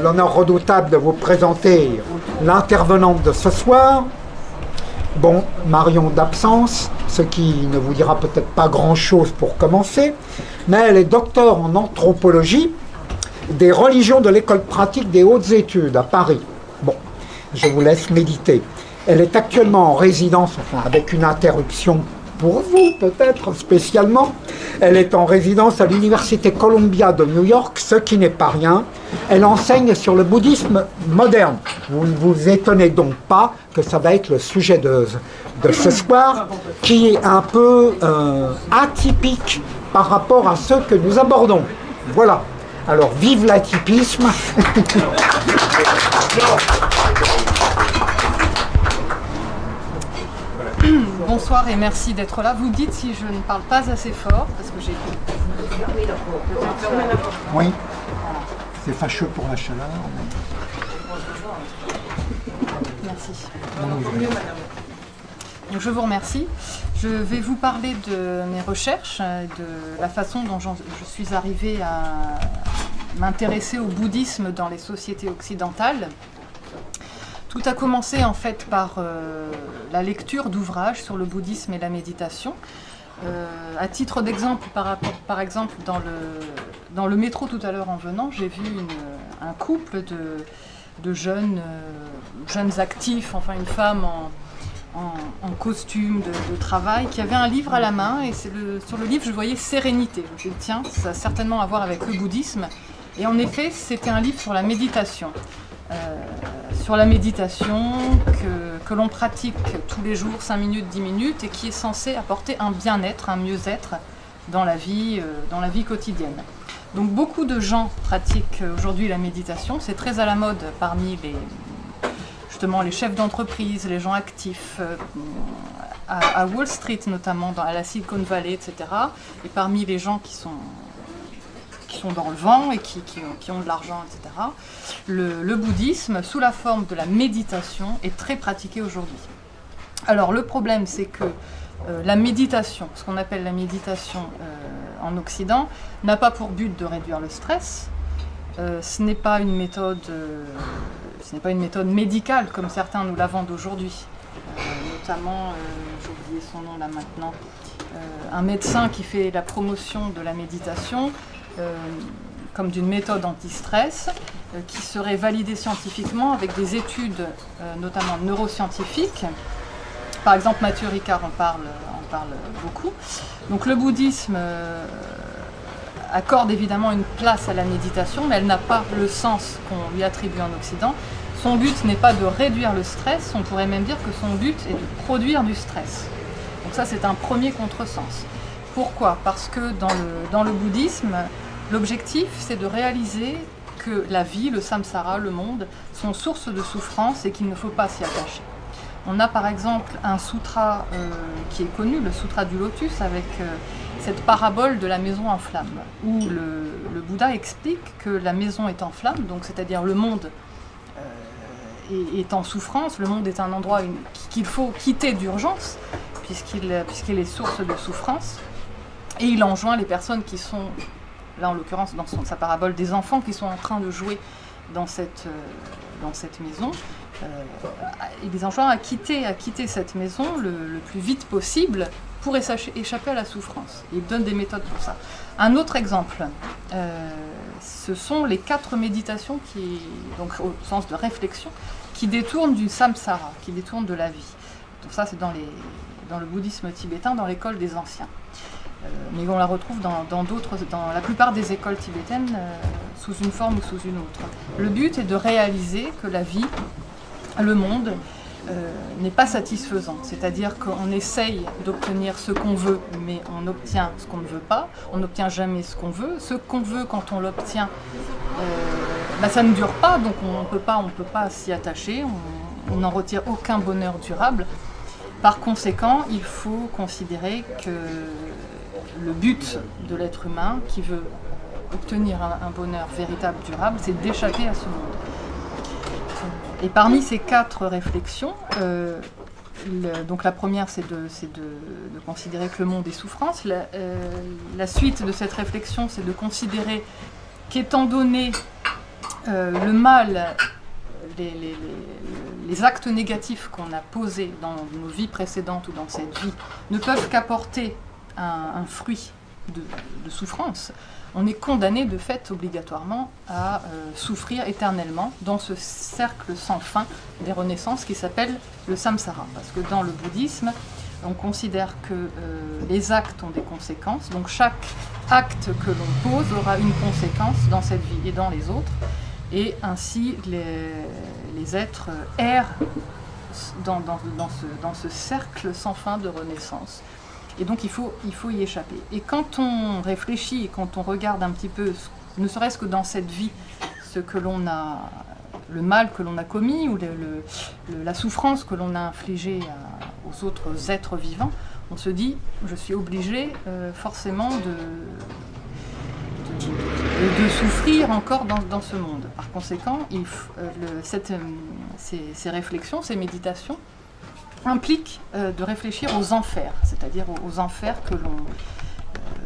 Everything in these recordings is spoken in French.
l'honneur redoutable de vous présenter l'intervenante de ce soir. Bon, Marion d'absence, ce qui ne vous dira peut-être pas grand-chose pour commencer, mais elle est docteur en anthropologie des religions de l'école pratique des hautes études à Paris. Bon, je vous laisse méditer. Elle est actuellement en résidence, enfin avec une interruption pour vous peut-être spécialement. Elle est en résidence à l'Université Columbia de New York, ce qui n'est pas rien. Elle enseigne sur le bouddhisme moderne. Vous ne vous étonnez donc pas que ça va être le sujet de ce soir, qui est un peu atypique par rapport à ceux que nous abordons. Voilà. Alors, vive l'atypisme. Bonsoir et merci d'être là. Vous dites si je ne parle pas assez fort, parce que j'ai... Oui, c'est fâcheux pour la chaleur. Merci. Donc, je vous remercie. Je vais vous parler de mes recherches, de la façon dont je suis arrivée à m'intéresser au bouddhisme dans les sociétés occidentales. Tout a commencé en fait par la lecture d'ouvrages sur le bouddhisme et la méditation. À titre d'exemple, par exemple, dans le métro tout à l'heure en venant, j'ai vu un couple de jeunes actifs, enfin une femme en costume de travail, qui avait un livre à la main, et sur le livre je voyais Sérénité. Je me dis tiens, ça a certainement à voir avec le bouddhisme. Et en effet, c'était un livre sur la méditation. Que l'on pratique tous les jours, 5 minutes, 10 minutes, et qui est censé apporter un bien-être, un mieux-être dans la vie quotidienne. Donc beaucoup de gens pratiquent aujourd'hui la méditation, c'est très à la mode parmi justement les chefs d'entreprise, les gens actifs, à Wall Street notamment, à la Silicon Valley, etc. Et parmi les gens qui sont dans le vent et qui ont de l'argent, etc. Le bouddhisme, sous la forme de la méditation, est très pratiqué aujourd'hui. Alors le problème, c'est que la méditation, ce qu'on appelle la méditation en Occident, n'a pas pour but de réduire le stress. Ce n'est pas une méthode médicale comme certains nous la vendent aujourd'hui. Notamment, j'ai oublié son nom là maintenant, un médecin qui fait la promotion de la méditation comme d'une méthode anti-stress qui serait validée scientifiquement avec des études notamment neuroscientifiques. Par exemple, Mathieu Ricard en parle beaucoup. Donc le bouddhisme accorde évidemment une place à la méditation, mais elle n'a pas le sens qu'on lui attribue en Occident. Son but n'est pas de réduire le stress, on pourrait même dire que son but est de produire du stress. Donc ça, c'est un premier contresens. Pourquoi? Parce que dans le bouddhisme, l'objectif, c'est de réaliser que la vie, le samsara, le monde, sont source de souffrance et qu'il ne faut pas s'y attacher. On a par exemple un sutra qui est connu, le sutra du lotus, avec cette parabole de la maison en flammes, où le Bouddha explique que la maison est en flammes, donc c'est-à-dire le monde est en souffrance, le monde est un endroit qu'il faut quitter d'urgence, puisqu'il est source de souffrance, et il enjoint les personnes qui sont, là en l'occurrence dans sa parabole, des enfants qui sont en train de jouer dans cette maison, il les enjoint à quitter cette maison le plus vite possible pour échapper à la souffrance. Il donne des méthodes pour ça. Un autre exemple, ce sont les 4 méditations donc au sens de réflexion, qui détournent du samsara, qui détournent de la vie. Donc ça, c'est dans le bouddhisme tibétain, dans l'école des anciens. Mais on la retrouve dans la plupart des écoles tibétaines, sous une forme ou sous une autre. Le but est de réaliser que la vie, le monde, n'est pas satisfaisant. C'est-à-dire qu'on essaye d'obtenir ce qu'on veut, mais on obtient ce qu'on ne veut pas. On n'obtient jamais ce qu'on veut. Ce qu'on veut, quand on l'obtient, ça ne dure pas, donc on ne peut pas s'y attacher. On n'en retire aucun bonheur durable. Par conséquent, il faut considérer que le but de l'être humain, qui veut obtenir un bonheur véritable, durable, c'est d'échapper à ce monde. Et parmi ces 4 réflexions, donc la première, c'est de considérer que le monde est souffrance. La suite de cette réflexion, c'est de considérer qu'étant donné le mal, les actes négatifs qu'on a posés dans nos vies précédentes ou dans cette vie ne peuvent qu'apporter un fruit de souffrance, on est condamné de fait obligatoirement à souffrir éternellement dans ce cercle sans fin des renaissances qui s'appelle le samsara. Parce que dans le bouddhisme, on considère que les actes ont des conséquences, donc chaque acte que l'on pose aura une conséquence dans cette vie et dans les autres, et ainsi les êtres errent dans ce cercle sans fin de renaissance. Et donc il faut y échapper. Et quand on réfléchit, et quand on regarde un petit peu, ne serait-ce que dans cette vie, ce que l'on a, le mal que l'on a commis, ou la souffrance que l'on a infligée aux autres êtres vivants, on se dit, je suis obligé forcément de souffrir encore dans ce monde. Par conséquent, ces réflexions, ces méditations, implique de réfléchir aux enfers, c'est-à-dire aux enfers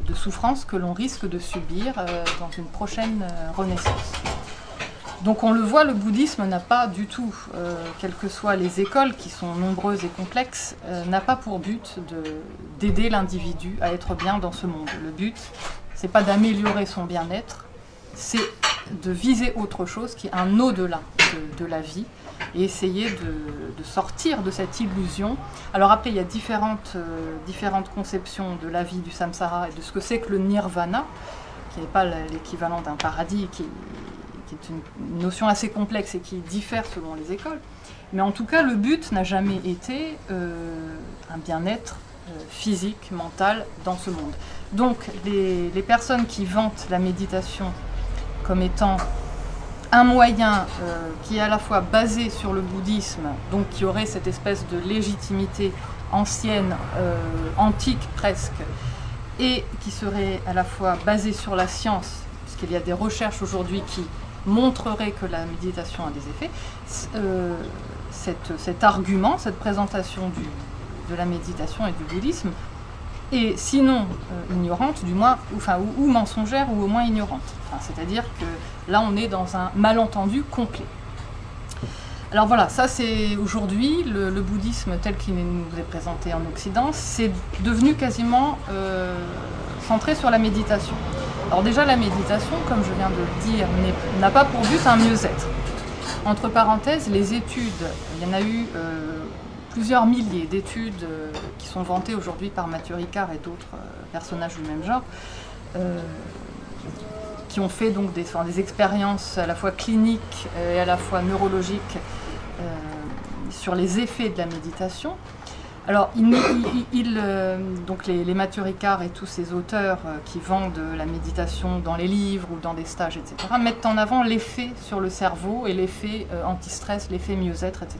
de souffrance que l'on risque de subir dans une prochaine renaissance. Donc on le voit, le bouddhisme n'a pas du tout, quelles que soient les écoles qui sont nombreuses et complexes, n'a pas pour but d'aider l'individu à être bien dans ce monde. Le but, c'est pas d'améliorer son bien-être, c'est de viser autre chose qui est un au-delà de la vie, et essayer de sortir de cette illusion. Alors après, il y a différentes conceptions de la vie, du samsara, et de ce que c'est que le nirvana, qui n'est pas l'équivalent d'un paradis, qui est une notion assez complexe et qui diffère selon les écoles. Mais en tout cas, le but n'a jamais été un bien-être physique, mental dans ce monde. Donc les personnes qui vantent la méditation comme étant un moyen qui est à la fois basé sur le bouddhisme, donc qui aurait cette espèce de légitimité ancienne, antique presque, et qui serait à la fois basé sur la science, puisqu'il y a des recherches aujourd'hui qui montreraient que la méditation a des effets, cet argument, cette présentation de la méditation et du bouddhisme est sinon ignorante, du moins, ou mensongère, ou au moins ignorante. C'est-à-dire que là, on est dans un malentendu complet. Alors voilà, ça c'est aujourd'hui, le bouddhisme tel qu'il nous est présenté en Occident, c'est devenu quasiment centré sur la méditation. Alors déjà, la méditation, comme je viens de le dire, n'a pas pour but un mieux-être. Entre parenthèses, les études, il y en a eu plusieurs milliers d'études qui sont vantées aujourd'hui par Matthieu Ricard et d'autres personnages du même genre, qui ont fait donc des expériences à la fois cliniques et à la fois neurologiques sur les effets de la méditation. Alors, donc les Matthieu Ricard et tous ces auteurs qui vendent la méditation dans les livres ou dans des stages, etc., mettent en avant l'effet sur le cerveau et l'effet anti-stress, l'effet mieux-être, etc.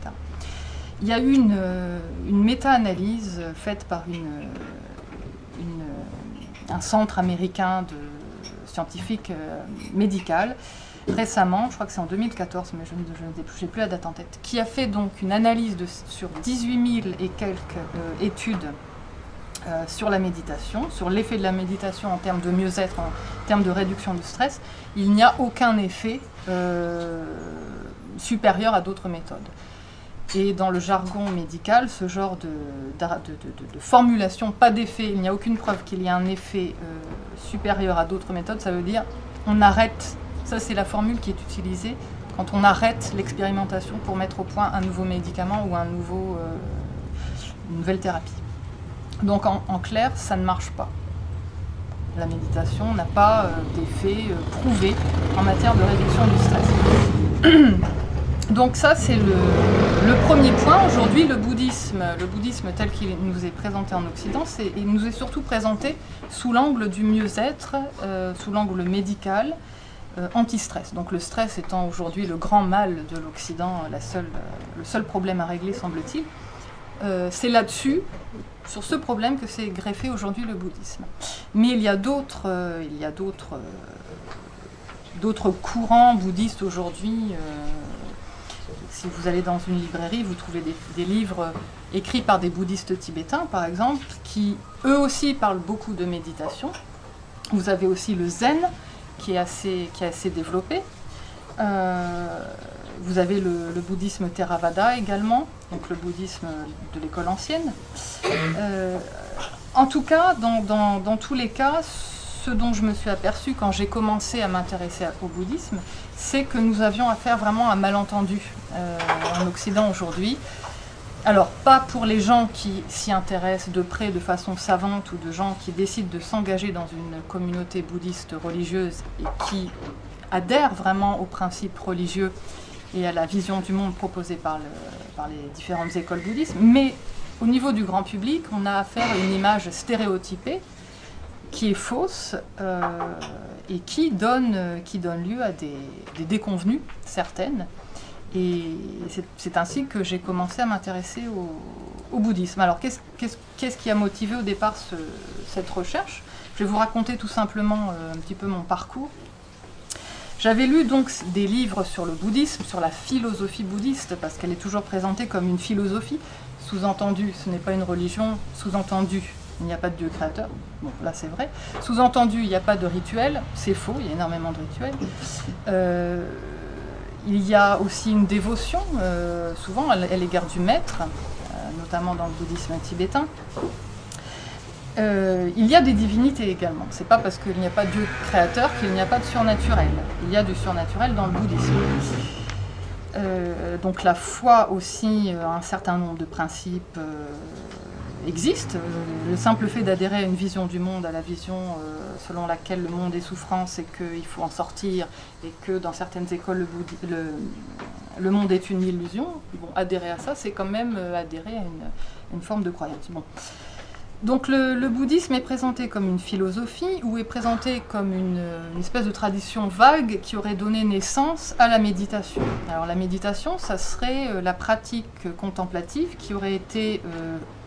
Il y a eu une méta-analyse faite par un centre américain de scientifique médical récemment, je crois que c'est en 2014, mais je n'ai plus la date en tête, qui a fait donc une analyse sur 18 000 et quelques études sur la méditation, sur l'effet de la méditation en termes de mieux-être, en termes de réduction du stress. Il n'y a aucun effet supérieur à d'autres méthodes. Et dans le jargon médical, ce genre de formulation, pas d'effet, il n'y a aucune preuve qu'il y ait un effet supérieur à d'autres méthodes, ça veut dire on arrête, ça c'est la formule qui est utilisée quand on arrête l'expérimentation pour mettre au point un nouveau médicament ou une nouvelle thérapie. Donc en clair, ça ne marche pas. La méditation n'a pas d'effet prouvé en matière de réduction du stress. Donc ça, c'est le premier point. Aujourd'hui, le bouddhisme tel qu'il nous est présenté en Occident, il nous est surtout présenté sous l'angle du mieux-être, sous l'angle médical, anti-stress. Donc le stress étant aujourd'hui le grand mal de l'Occident, le seul problème à régler, semble-t-il. C'est là-dessus, sur ce problème, que s'est greffé aujourd'hui le bouddhisme. Mais il y a d'autres courants bouddhistes aujourd'hui. Si vous allez dans une librairie, vous trouvez des livres écrits par des bouddhistes tibétains, par exemple, qui eux aussi parlent beaucoup de méditation. Vous avez aussi le zen, qui est assez développé. Vous avez le bouddhisme Theravada également, donc le bouddhisme de l'école ancienne. En tout cas, dans tous les cas, ce dont je me suis aperçue quand j'ai commencé à m'intéresser au bouddhisme, c'est que nous avions affaire vraiment à un malentendu en Occident aujourd'hui. Alors, pas pour les gens qui s'y intéressent de près de façon savante ou de gens qui décident de s'engager dans une communauté bouddhiste religieuse et qui adhèrent vraiment aux principes religieux et à la vision du monde proposée par les différentes écoles bouddhistes, mais au niveau du grand public, on a affaire à une image stéréotypée qui est fausse et qui donne lieu à des déconvenues certaines. Et c'est ainsi que j'ai commencé à m'intéresser au bouddhisme. Alors, qu'est-ce qui a motivé au départ cette recherche? Je vais vous raconter tout simplement un petit peu mon parcours. J'avais lu donc des livres sur le bouddhisme, sur la philosophie bouddhiste, parce qu'elle est toujours présentée comme une philosophie. Sous-entendu, ce n'est pas une religion. Sous-entendu, il n'y a pas de Dieu créateur. Bon, là c'est vrai. Sous-entendu, il n'y a pas de rituel. C'est faux, il y a énormément de rituels. Il y a aussi une dévotion, souvent à l'égard du maître, notamment dans le bouddhisme tibétain. Il y a des divinités également. C'est pas parce qu'il n'y a pas de Dieu créateur qu'il n'y a pas de surnaturel. Il y a du surnaturel dans le bouddhisme. Donc la foi aussi, un certain nombre de principes existent. Le simple fait d'adhérer à une vision du monde, à la vision selon laquelle le monde est souffrance et qu'il faut en sortir, et que dans certaines écoles le monde est une illusion, bon, adhérer à ça, c'est quand même adhérer à une forme de croyance. Bon. Donc le bouddhisme est présenté comme une philosophie ou est présenté comme une espèce de tradition vague qui aurait donné naissance à la méditation. Alors la méditation, ça serait la pratique contemplative qui aurait été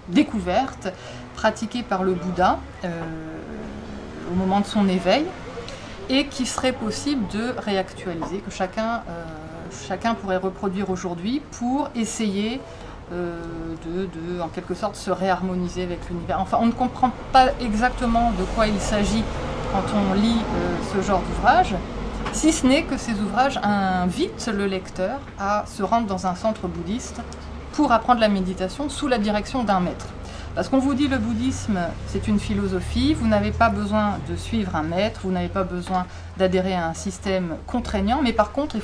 découverte, pratiquée par le Bouddha au moment de son éveil et qui serait possible de réactualiser, que chacun pourrait reproduire aujourd'hui pour essayer en quelque sorte se réharmoniser avec l'univers. Enfin, on ne comprend pas exactement de quoi il s'agit quand on lit ce genre d'ouvrage, si ce n'est que ces ouvrages invitent le lecteur à se rendre dans un centre bouddhiste pour apprendre la méditation sous la direction d'un maître. Parce qu'on vous dit le bouddhisme, c'est une philosophie, vous n'avez pas besoin de suivre un maître, vous n'avez pas besoin d'adhérer à un système contraignant, mais par contre,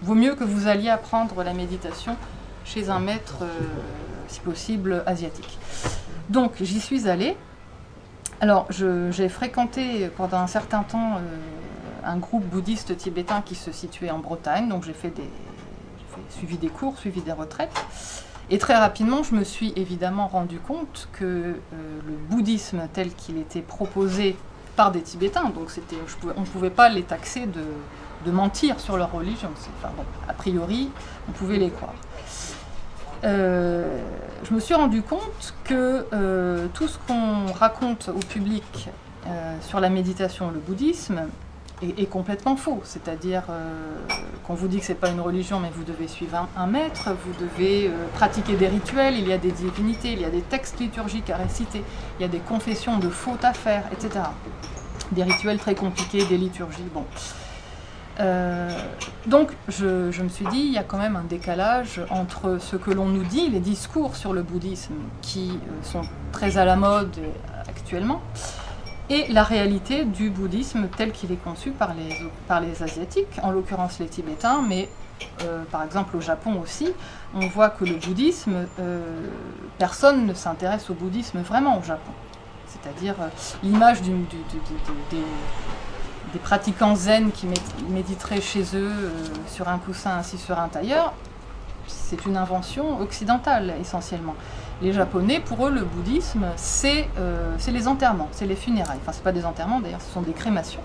vaut mieux que vous alliez apprendre la méditation chez un maître, si possible, asiatique. Donc, j'y suis allée. Alors, j'ai fréquenté pendant un certain temps un groupe bouddhiste tibétain qui se situait en Bretagne, donc j'ai suivi des cours, suivi des retraites. Et très rapidement, je me suis évidemment rendu compte que le bouddhisme tel qu'il était proposé par des Tibétains, donc on ne pouvait pas les taxer de mentir sur leur religion. Enfin, bon, a priori, on pouvait les croire. Je me suis rendu compte que tout ce qu'on raconte au public sur la méditation et le bouddhisme est complètement faux. C'est-à-dire qu'on vous dit que ce n'est pas une religion, mais vous devez suivre un maître, vous devez pratiquer des rituels, il y a des divinités, il y a des textes liturgiques à réciter, il y a des confessions de fautes à faire, etc. Des rituels très compliqués, des liturgies, bon. Donc je me suis dit, il y a quand même un décalage entre ce que l'on nous dit, les discours sur le bouddhisme qui sont très à la mode actuellement, et la réalité du bouddhisme tel qu'il est conçu par les Asiatiques, en l'occurrence les Tibétains, mais par exemple au Japon aussi, on voit que le bouddhisme, personne ne s'intéresse au bouddhisme vraiment au Japon. C'est-à-dire l'image des pratiquants zen qui méditeraient chez eux sur un coussin assis sur un tailleur, c'est une invention occidentale essentiellement. Les Japonais, pour eux, le bouddhisme, c'est les enterrements, c'est les funérailles. Enfin, ce n'est pas des enterrements d'ailleurs, ce sont des crémations.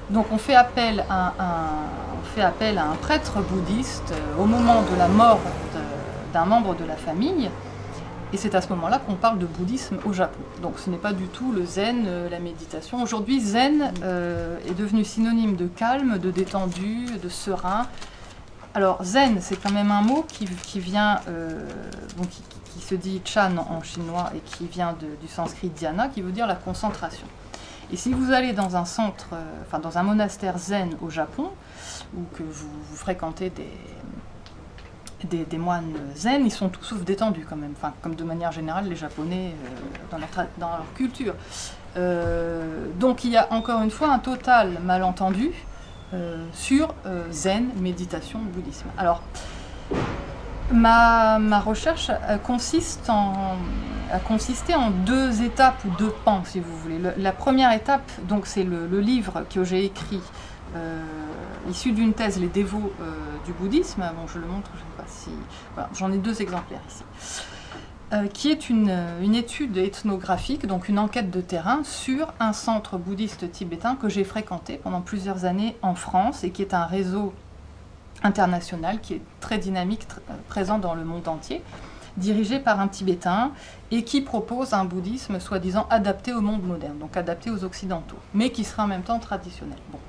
Donc on fait appel à un prêtre bouddhiste au moment de la mort d'un membre de la famille. Et c'est à ce moment-là qu'on parle de bouddhisme au Japon. Donc ce n'est pas du tout le zen, la méditation. Aujourd'hui, zen est devenu synonyme de calme, de détendu, de serein. Alors zen, c'est quand même un mot qui vient, qui se dit chan en chinois et qui vient du sanskrit dhyana, qui veut dire la concentration. Et si vous allez dans un centre, enfin dans un monastère zen au Japon, ou que vous fréquentez des moines zen, ils sont tout sauf détendus quand même, enfin, comme de manière générale les Japonais dans leur culture. Donc il y a encore une fois un total malentendu sur zen, méditation, bouddhisme. Alors, ma recherche a consisté en deux étapes ou deux pans, si vous voulez. La première étape, donc, c'est le livre que j'ai écrit, issu d'une thèse, Les dévots du bouddhisme. Bon, je le montre, je ne sais pas si... Voilà, j'en ai 2 exemplaires ici. Qui est une étude ethnographique, donc une enquête de terrain sur un centre bouddhiste tibétain que j'ai fréquenté pendant plusieurs années en France et qui est un réseau international qui est très dynamique, présent dans le monde entier, dirigé par un Tibétain et qui propose un bouddhisme soi-disant adapté au monde moderne, donc adapté aux Occidentaux, mais qui sera en même temps traditionnel. Bon.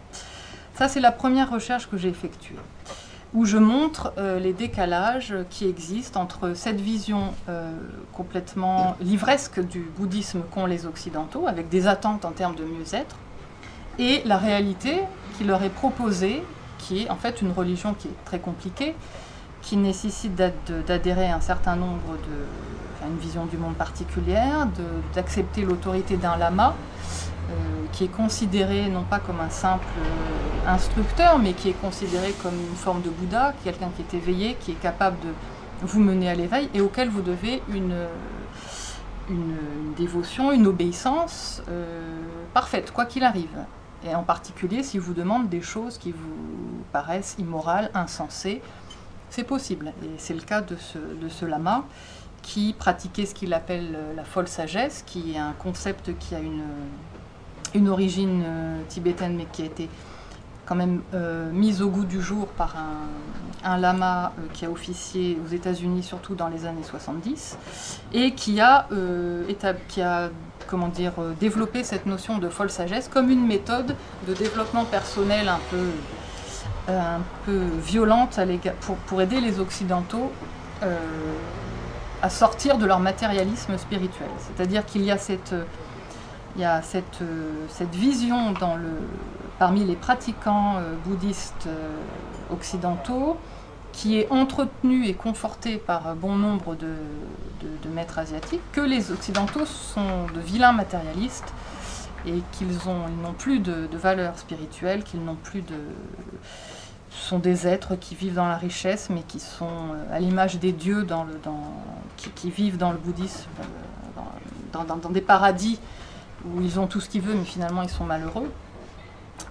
Ça, c'est la première recherche que j'ai effectuée, où je montre les décalages qui existent entre cette vision complètement livresque du bouddhisme qu'ont les Occidentaux, avec des attentes en termes de mieux-être, et la réalité qui leur est proposée, qui est en fait une religion qui est très compliquée, qui nécessite d'adhérer à un certain nombre une vision du monde particulière, d'accepter l'autorité d'un lama, qui est considéré non pas comme un simple instructeur, mais qui est considéré comme une forme de Bouddha, quelqu'un qui est éveillé, qui est capable de vous mener à l'éveil, et auquel vous devez une dévotion, une obéissance parfaite, quoi qu'il arrive. Et en particulier, s'il vous demande des choses qui vous paraissent immorales, insensées, c'est possible. Et c'est le cas de ce lama qui pratiquait ce qu'il appelle la folle sagesse, qui est un concept qui a une origine tibétaine, mais qui a été quand même mise au goût du jour par un lama qui a officié aux États-Unis, surtout dans les années 70, et qui a développé cette notion de folle sagesse comme une méthode de développement personnel un peu violente pour aider les Occidentaux à sortir de leur matérialisme spirituel. C'est-à-dire qu'il y a cette vision parmi les pratiquants bouddhistes occidentaux qui est entretenue et confortée par bon nombre de maîtres asiatiques, que les Occidentaux sont de vilains matérialistes et qu'ils n'ont plus de valeur spirituelle, qu'ils n'ont plus de... Ce sont des êtres qui vivent dans la richesse, mais qui sont à l'image des dieux qui vivent dans le bouddhisme, dans des paradis où ils ont tout ce qu'ils veulent, mais finalement ils sont malheureux.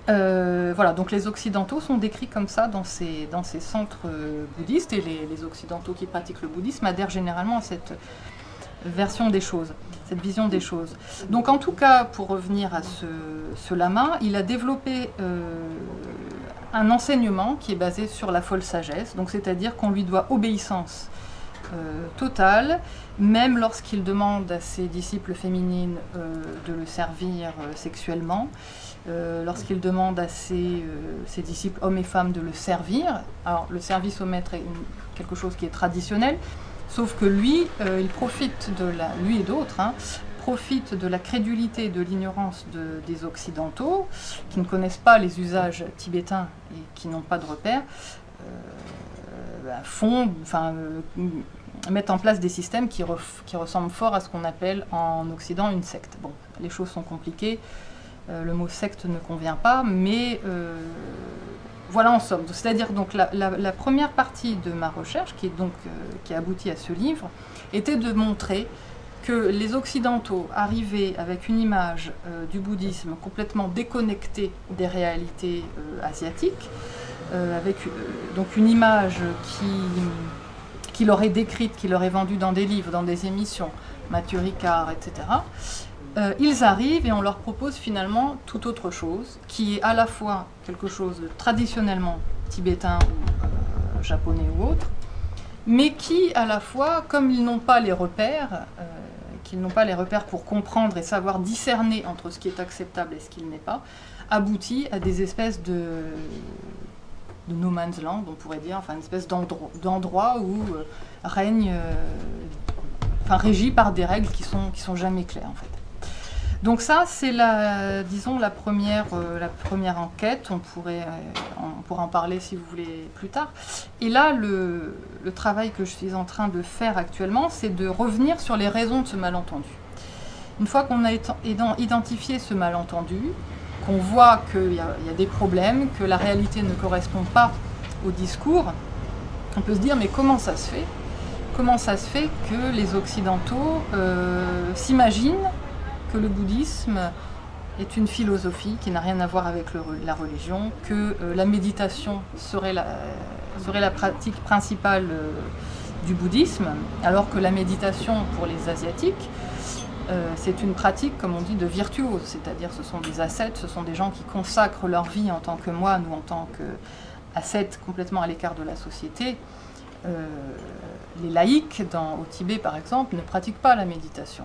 Voilà, donc les Occidentaux sont décrits comme ça dans ces centres bouddhistes, et les Occidentaux qui pratiquent le bouddhisme adhèrent généralement à cette version des choses, cette vision des choses. Donc en tout cas, pour revenir à ce lama, il a développé un enseignement qui est basé sur la folle sagesse, donc c'est-à-dire qu'on lui doit obéissance totale, même lorsqu'il demande à ses disciples féminines de le servir sexuellement, lorsqu'il demande à ses disciples hommes et femmes de le servir. Alors le service au maître est quelque chose qui est traditionnel, sauf que lui, il profite lui et d'autres, profitent de la crédulité et de l'ignorance des Occidentaux, qui ne connaissent pas les usages tibétains et qui n'ont pas de repères, mettent en place des systèmes qui ressemblent fort à ce qu'on appelle en Occident une secte. Bon, les choses sont compliquées, le mot secte ne convient pas, mais voilà en somme. C'est-à-dire donc la première partie de ma recherche, qui aboutit à ce livre, était de montrer que les Occidentaux arrivaient avec une image du bouddhisme complètement déconnectée des réalités asiatiques, avec donc une image qui leur est décrite, qui leur est vendue dans des livres, dans des émissions, Mathieu Ricard, etc. Ils arrivent et on leur propose finalement tout autre chose, qui est à la fois quelque chose de traditionnellement tibétain ou japonais ou autre, mais qui, à la fois, comme ils n'ont pas les repères, pour comprendre et savoir discerner entre ce qui est acceptable et ce qui ne l'est pas, aboutit à des espèces de no man's land, on pourrait dire, enfin une espèce d'endroit où régi par des règles qui sont jamais claires en fait. Donc ça, c'est disons la première enquête. On pourra en parler si vous voulez plus tard. Et là, le travail que je suis en train de faire actuellement, c'est de revenir sur les raisons de ce malentendu. Une fois qu'on a identifié ce malentendu, qu'on voit qu'il y a des problèmes, que la réalité ne correspond pas au discours, on peut se dire mais comment ça se fait? Comment ça se fait que les Occidentaux s'imaginent que le bouddhisme est une philosophie qui n'a rien à voir avec la religion, que la méditation serait la pratique principale du bouddhisme, alors que la méditation pour les Asiatiques, c'est une pratique, comme on dit, de virtuose, c'est-à-dire ce sont des ascètes, ce sont des gens qui consacrent leur vie en tant que moine ou en tant qu'ascètes complètement à l'écart de la société. Les laïcs, au Tibet par exemple, ne pratiquent pas la méditation.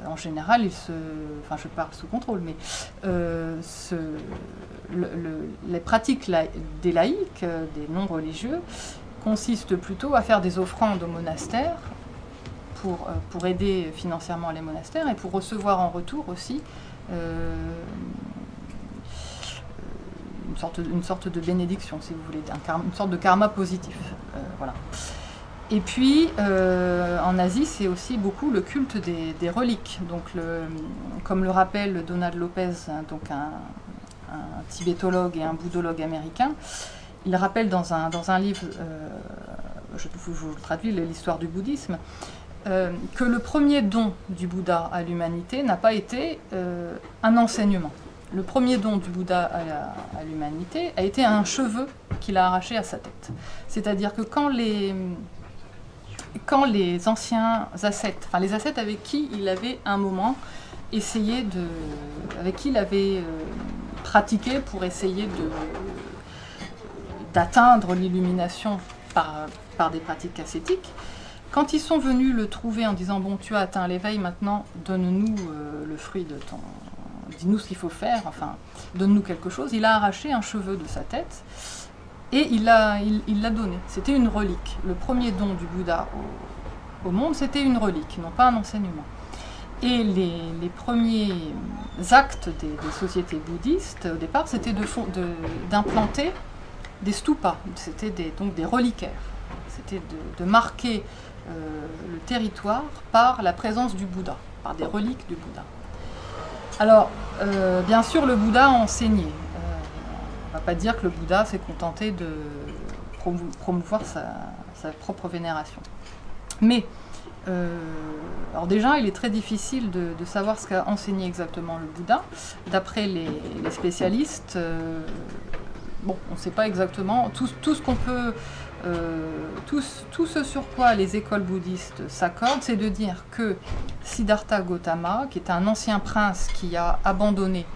En général, enfin je parle sous contrôle, mais les pratiques des laïcs, des non-religieux, consistent plutôt à faire des offrandes aux monastères pour aider financièrement les monastères et pour recevoir en retour aussi une sorte de bénédiction, si vous voulez, une sorte de karma positif. Voilà. Et puis, en Asie, c'est aussi beaucoup le culte des reliques. Donc, comme le rappelle Donald Lopez, donc un tibétologue et un bouddhologue américain, il rappelle dans un livre, je vous le traduis, l'histoire du bouddhisme, que le premier don du Bouddha à l'humanité n'a pas été un enseignement. Le premier don du Bouddha à l'humanité a été un cheveu qu'il a arraché à sa tête. C'est-à-dire que quand les anciens ascètes, enfin les ascètes avec qui il avait un moment essayé avec qui il avait pratiqué pour essayer d'atteindre l'illumination par des pratiques ascétiques, quand ils sont venus le trouver en disant « Bon, tu as atteint l'éveil, maintenant donne-nous le fruit de ton... dis-nous ce qu'il faut faire, enfin, donne-nous quelque chose », il a arraché un cheveu de sa tête et il l'a donné. C'était une relique. Le premier don du Bouddha au monde, c'était une relique, non pas un enseignement. Et les premiers actes des sociétés bouddhistes, au départ, c'était d'implanter des stupas, c'était donc des reliquaires. C'était de marquer le territoire par la présence du Bouddha, par des reliques du Bouddha. Alors, bien sûr, le Bouddha a enseigné. On ne va pas dire que le Bouddha s'est contenté de promouvoir sa propre vénération. Mais, alors déjà, il est très difficile de savoir ce qu'a enseigné exactement le Bouddha. D'après les spécialistes, bon, on ne sait pas exactement. Tout ce qu'on peut... tout ce sur quoi les écoles bouddhistes s'accordent, c'est de dire que Siddhartha Gautama, qui est un ancien prince qui a abandonné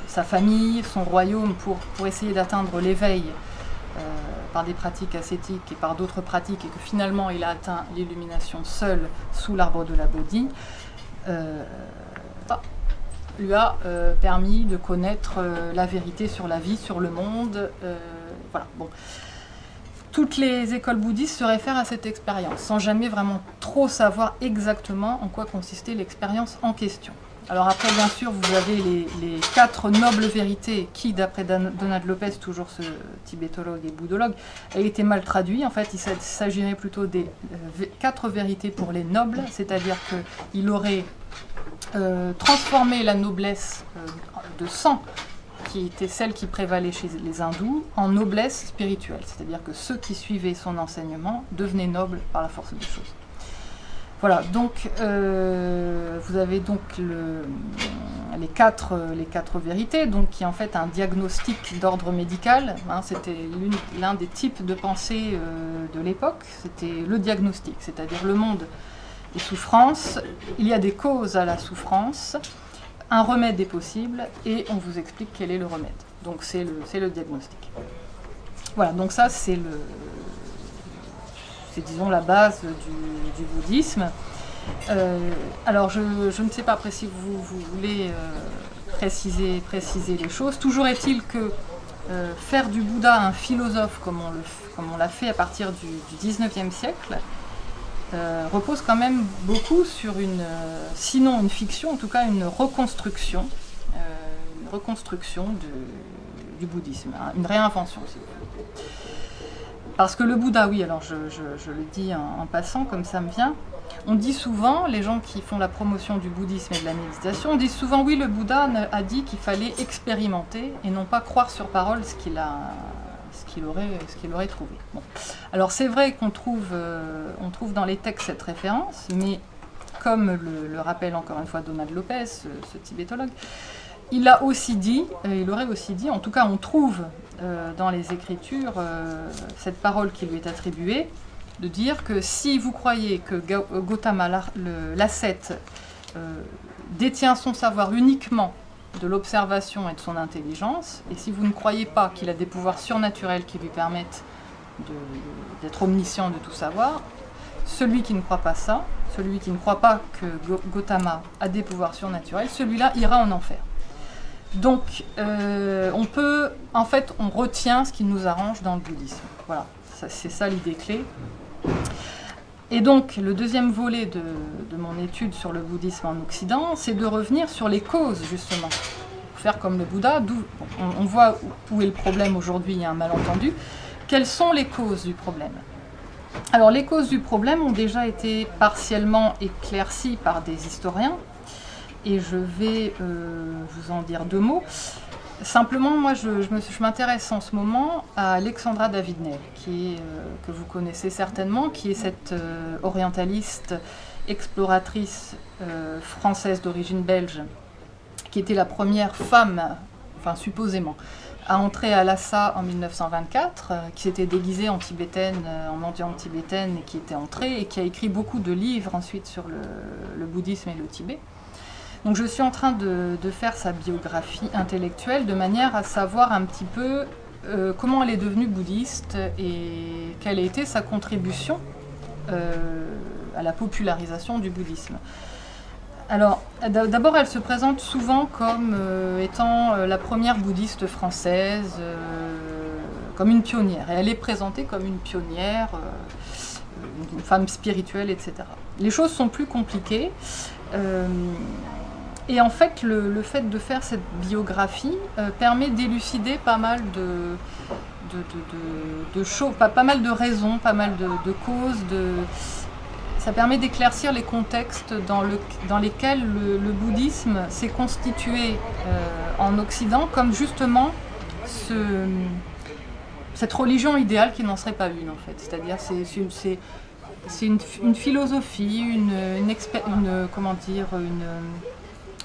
sa famille, son royaume pour essayer d'atteindre l'éveil par des pratiques ascétiques et par d'autres pratiques, et que finalement il a atteint l'illumination seul sous l'arbre de la Bodhi, lui a permis de connaître la vérité sur la vie, sur le monde. Voilà, bon. Toutes les écoles bouddhistes se réfèrent à cette expérience, sans jamais vraiment trop savoir exactement en quoi consistait l'expérience en question. Alors après, bien sûr, vous avez les 4 nobles vérités qui, d'après Donald Lopez, toujours ce tibétologue et bouddhologue, a été mal traduit. En fait, il s'agirait plutôt des 4 vérités pour les nobles, c'est-à-dire qu'il aurait transformé la noblesse de sang, qui était celle qui prévalait chez les hindous, en noblesse spirituelle. C'est-à-dire que ceux qui suivaient son enseignement devenaient nobles par la force des choses. Voilà, donc vous avez donc les quatre vérités, donc qui est en fait un diagnostic d'ordre médical. Hein, c'était l'un des types de pensée de l'époque, c'était le diagnostic, c'est-à-dire le monde est souffrance, il y a des causes à la souffrance, un remède est possible et on vous explique quel est le remède. Donc c'est le diagnostic. Voilà, donc ça c'est disons la base du bouddhisme. Alors je ne sais pas après si vous voulez préciser les choses. Toujours est-il que faire du Bouddha un philosophe comme on l'a fait à partir du 19e siècle repose quand même beaucoup sur sinon une fiction, en tout cas une reconstruction du bouddhisme, hein, une réinvention, si vous voulez. Parce que le Bouddha, oui, alors je le dis en passant, comme ça me vient, on dit souvent, les gens qui font la promotion du bouddhisme et de la méditation, disent souvent, oui, le Bouddha a dit qu'il fallait expérimenter et non pas croire sur parole ce qu'il aurait trouvé. Bon. Alors c'est vrai qu'on trouve dans les textes cette référence, mais comme le rappelle encore une fois Donald Lopez, ce tibétologue, il aurait aussi dit, en tout cas on trouve dans les Écritures cette parole qui lui est attribuée, de dire que si vous croyez que Gautama, l'ascète, détient son savoir uniquement de l'observation et de son intelligence, et si vous ne croyez pas qu'il a des pouvoirs surnaturels qui lui permettent d'être omniscient, de tout savoir, celui qui ne croit pas ça, celui qui ne croit pas que Gautama a des pouvoirs surnaturels, celui-là ira en enfer. Donc, on retient ce qui nous arrange dans le bouddhisme. Voilà, c'est ça l'idée clé. Et donc, le deuxième volet de mon étude sur le bouddhisme en Occident, c'est de revenir sur les causes, justement. Faire comme le Bouddha, on voit où est le problème aujourd'hui, il y a un malentendu. Quelles sont les causes du problème? Alors, les causes du problème ont déjà été partiellement éclaircies par des historiens, et je vais vous en dire deux mots. Simplement, moi, je m'intéresse en ce moment à Alexandra David-Néel, que vous connaissez certainement, qui est cette orientaliste, exploratrice française d'origine belge, qui était la première femme, enfin supposément, à entrer à Lhasa en 1924, qui s'était déguisée en tibétaine, en mendiante tibétaine, et qui était entrée, et qui a écrit beaucoup de livres ensuite sur le bouddhisme et le Tibet. Donc je suis en train de faire sa biographie intellectuelle de manière à savoir un petit peu comment elle est devenue bouddhiste et quelle a été sa contribution à la popularisation du bouddhisme. Alors d'abord elle se présente souvent comme étant la première bouddhiste française, comme une pionnière. Et elle est présentée comme une pionnière, une femme spirituelle, etc. Les choses sont plus compliquées. Et en fait, le fait de faire cette biographie permet d'élucider pas mal de choses, pas mal de raisons, pas mal de causes. Ça permet d'éclaircir les contextes dans lesquels le bouddhisme s'est constitué en Occident comme justement cette religion idéale qui n'en serait pas une, en fait. C'est-à-dire c'est une philosophie, comment dire,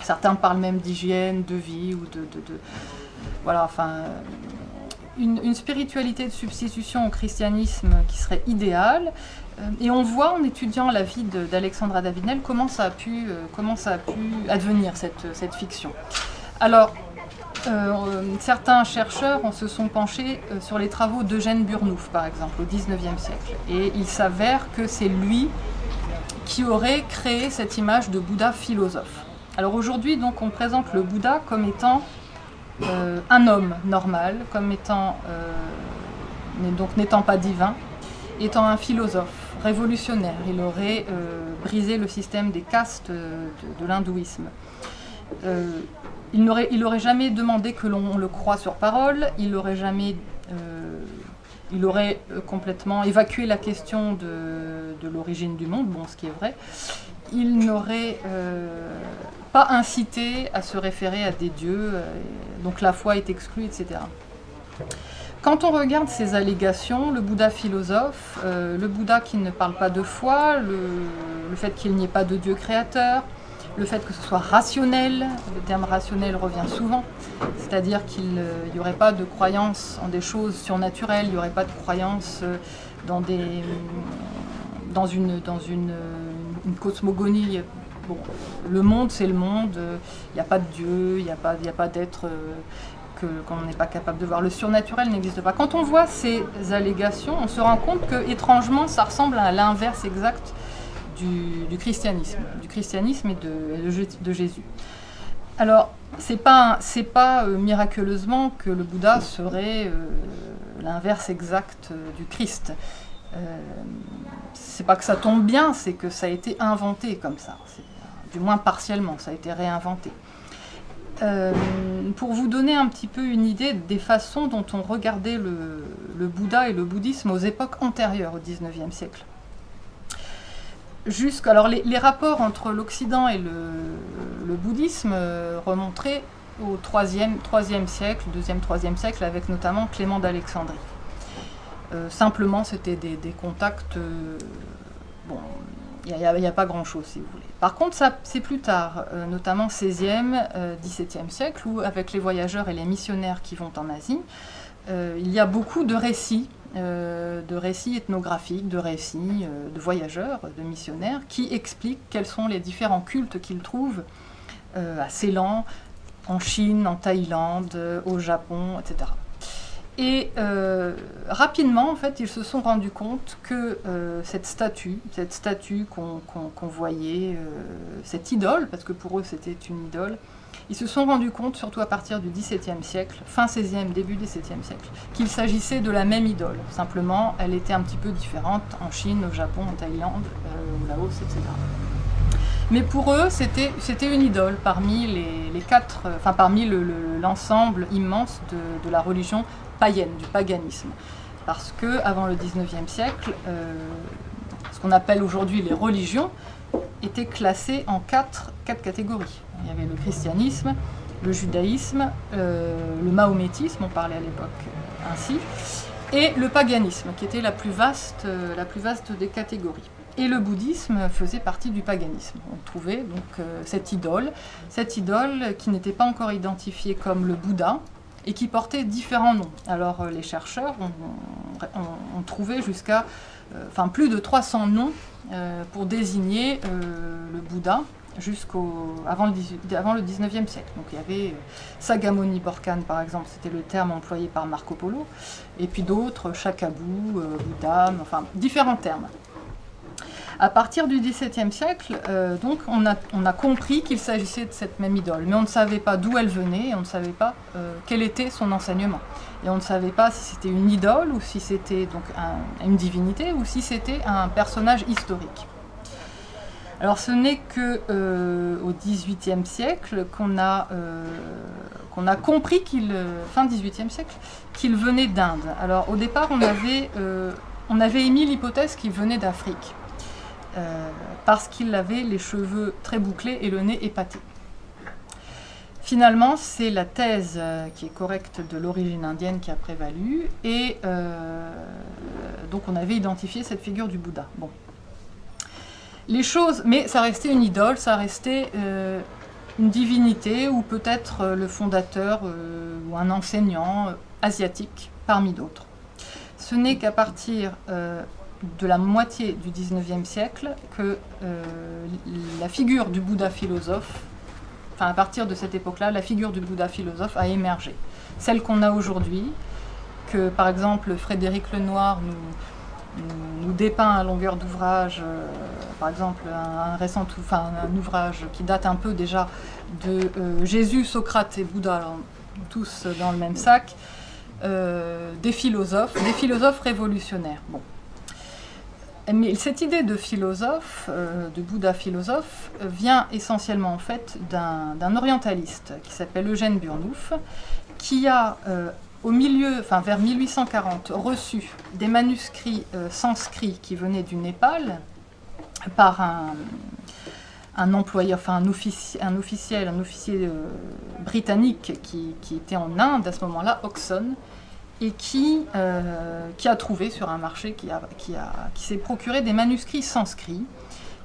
certains parlent même d'hygiène, de vie, ou voilà, enfin, une spiritualité de substitution au christianisme qui serait idéale. Et on voit en étudiant la vie d'Alexandra David-Néel comment ça a pu advenir cette fiction. Alors, certains chercheurs se sont penchés sur les travaux d'Eugène Burnouf, par exemple, au XIXe siècle. Et il s'avère que c'est lui qui aurait créé cette image de Bouddha philosophe. Alors aujourd'hui, donc, on présente le Bouddha comme étant un homme normal, comme étant, donc n'étant pas divin, étant un philosophe révolutionnaire. Il aurait brisé le système des castes de l'hindouisme. Il n'aurait jamais demandé que l'on le croie sur parole, il aurait complètement évacué la question de l'origine du monde, bon, ce qui est vrai. Il n'aurait pas incité à se référer à des dieux, donc la foi est exclue, etc. Quand on regarde ces allégations, le Bouddha philosophe, le Bouddha qui ne parle pas de foi, le fait qu'il n'y ait pas de Dieu créateur, le fait que ce soit rationnel, le terme rationnel revient souvent, c'est-à-dire qu'il n'y aurait pas de croyance en des choses surnaturelles, il n'y aurait pas de croyance dans une cosmogonie. Bon, le monde, c'est le monde, il n'y a pas de Dieu, il n'y a pas d'être qu'on n'est pas capable de voir. Le surnaturel n'existe pas. Quand on voit ces allégations, on se rend compte que, étrangement, ça ressemble à l'inverse exact du christianisme et de Jésus. Alors, c'est pas miraculeusement que le Bouddha serait l'inverse exact du Christ. C'est pas que ça tombe bien, c'est que ça a été inventé comme ça. Du moins partiellement, ça a été réinventé. Pour vous donner un petit peu une idée des façons dont on regardait le Bouddha et le bouddhisme aux époques antérieures au XIXe siècle. Alors les rapports entre l'Occident et le bouddhisme remonteraient au IIIe siècle, IIe, IIIe siècle, avec notamment Clément d'Alexandrie. Simplement, c'était des contacts... bon, il n'y a pas grand-chose, si vous voulez. Par contre, c'est plus tard, notamment 16e, 17e siècle, où avec les voyageurs et les missionnaires qui vont en Asie, il y a beaucoup de récits ethnographiques, de récits de voyageurs, de missionnaires, qui expliquent quels sont les différents cultes qu'ils trouvent à Ceylan, en Chine, en Thaïlande, au Japon, etc. Et rapidement, en fait, ils se sont rendus compte que cette statue qu'on voyait, cette idole, parce que pour eux c'était une idole, ils se sont rendus compte, surtout à partir du XVIIe siècle, fin XVIe, début XVIIe siècle, qu'il s'agissait de la même idole. Simplement, elle était un petit peu différente en Chine, au Japon, en Thaïlande, au Laos, etc. Mais pour eux, c'était une idole parmi les quatre, enfin parmi l'ensemble immense de la religion païenne, du paganisme. Parce que avant le XIXe siècle, ce qu'on appelle aujourd'hui les religions étaient classées en quatre catégories. Il y avait le christianisme, le judaïsme, le mahométisme, on parlait à l'époque ainsi, et le paganisme, qui était la plus vaste des catégories. Et le bouddhisme faisait partie du paganisme. On trouvait donc cette idole qui n'était pas encore identifiée comme le Bouddha et qui portait différents noms. Alors les chercheurs ont trouvé jusqu'à plus de 300 noms pour désigner le Bouddha avant le 19e siècle. Donc il y avait Sagamoni Borkan par exemple, c'était le terme employé par Marco Polo, et puis d'autres, Shakabu, Bouddha, enfin différents termes. À partir du XVIIe siècle, donc, on a compris qu'il s'agissait de cette même idole, mais on ne savait pas d'où elle venait, et on ne savait pas quel était son enseignement. Et on ne savait pas si c'était une idole, ou si c'était donc une divinité, ou si c'était un personnage historique. Alors ce n'est qu'au XVIIIe siècle qu'on a compris fin XVIIIe siècle, qu'il venait d'Inde. Alors au départ, on avait émis l'hypothèse qu'il venait d'Afrique. Parce qu'il avait les cheveux très bouclés et le nez épaté. Finalement, c'est la thèse qui est correcte de l'origine indienne qui a prévalu, et donc on avait identifié cette figure du Bouddha. Bon. Mais ça restait une idole, ça restait une divinité, ou peut-être le fondateur ou un enseignant asiatique parmi d'autres. Ce n'est qu'à partir de la moitié du XIXe siècle que la figure du Bouddha philosophe, enfin à partir de cette époque-là, la figure du Bouddha philosophe a émergé. Celle qu'on a aujourd'hui, que par exemple Frédéric Lenoir nous dépeint à longueur d'ouvrage, par exemple un ouvrage qui date un peu déjà de Jésus, Socrate et Bouddha, alors, tous dans le même sac, des philosophes révolutionnaires. Bon. Mais cette idée de philosophe, de Bouddha philosophe, vient essentiellement en fait d'un orientaliste qui s'appelle Eugène Burnouf, qui a vers 1840 reçu des manuscrits sanscrits qui venaient du Népal par un employé, enfin un officier britannique qui était en Inde à ce moment-là, Oxon, et qui a trouvé sur un marché, qui s'est procuré des manuscrits sanscrits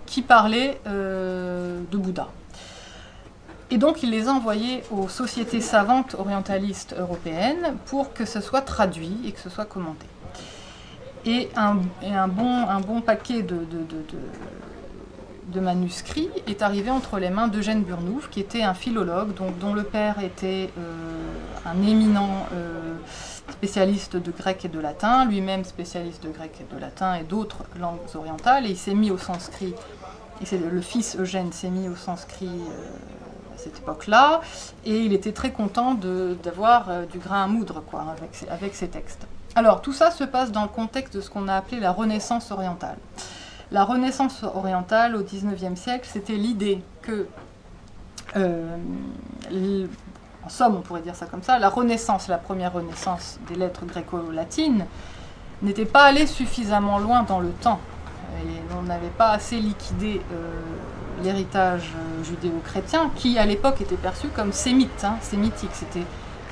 qui parlaient de Bouddha. Et donc il les a envoyés aux sociétés savantes orientalistes européennes pour que ce soit traduit et que ce soit commenté. Et un bon paquet de manuscrits est arrivé entre les mains d'Eugène Burnouf, qui était un philologue, dont le père était un éminent spécialiste de grec et de latin, lui-même spécialiste de grec et de latin et d'autres langues orientales, et il s'est mis au sanskrit, et le fils Eugène s'est mis au sanskrit à cette époque-là, et il était très content d'avoir du grain à moudre avec ces textes. Alors, tout ça se passe dans le contexte de ce qu'on a appelé la Renaissance orientale. La Renaissance orientale, au XIXe siècle, c'était l'idée que, en somme, on pourrait dire ça comme ça, la Renaissance, la première Renaissance des lettres gréco-latines, n'était pas allée suffisamment loin dans le temps. Et on n'avait pas assez liquidé l'héritage judéo-chrétien, qui à l'époque était perçu comme sémite, sémitique.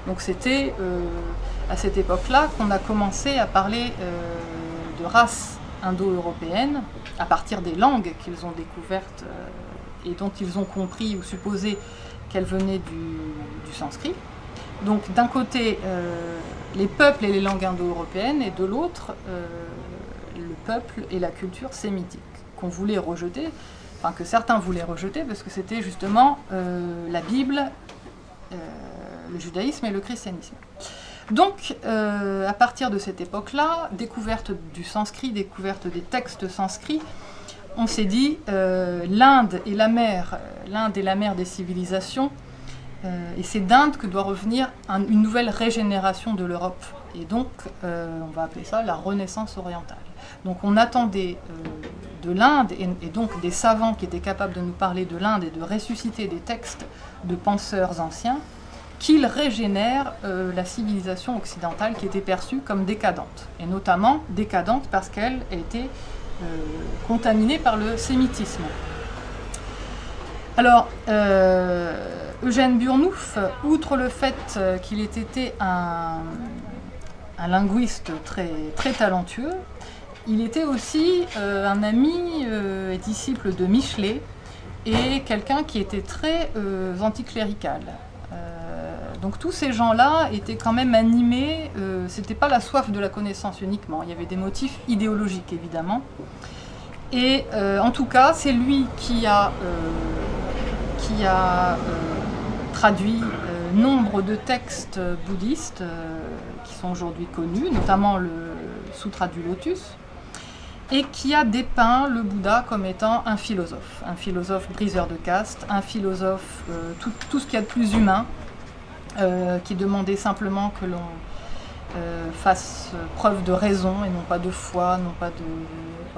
Donc c'était à cette époque-là qu'on a commencé à parler de race indo-européenne, à partir des langues qu'ils ont découvertes et dont ils ont compris ou supposé qu'elles venaient du sanskrit. Donc d'un côté, les peuples et les langues indo-européennes, et de l'autre, le peuple et la culture sémitique, qu'on voulait rejeter, enfin que certains voulaient rejeter, parce que c'était justement la Bible, le judaïsme et le christianisme. Donc, à partir de cette époque-là, découverte du sanskrit, découverte des textes sanscrits, on s'est dit l'Inde est la mère des civilisations, et c'est d'Inde que doit revenir une nouvelle régénération de l'Europe. Et donc, on va appeler ça la Renaissance orientale. Donc on attendait de l'Inde, et donc des savants qui étaient capables de nous parler de l'Inde et de ressusciter des textes de penseurs anciens, qu'ils régénèrent la civilisation occidentale qui était perçue comme décadente. Et notamment décadente parce qu'elle a été contaminée par le sémitisme. Alors, Eugène Burnouf, outre le fait qu'il ait été un linguiste très, très talentueux, il était aussi un ami et disciple de Michelet et quelqu'un qui était très anticlérical. Donc tous ces gens-là étaient quand même animés, c'était pas la soif de la connaissance uniquement, il y avait des motifs idéologiques évidemment. Et en tout cas, c'est lui qui a traduit nombre de textes bouddhistes qui sont aujourd'hui connus, notamment le Sutra du Lotus, et qui a dépeint le Bouddha comme étant un philosophe briseur de caste, un philosophe, tout ce qu'il y a de plus humain, qui demandait simplement que l'on fasse preuve de raison et non pas de foi, non pas de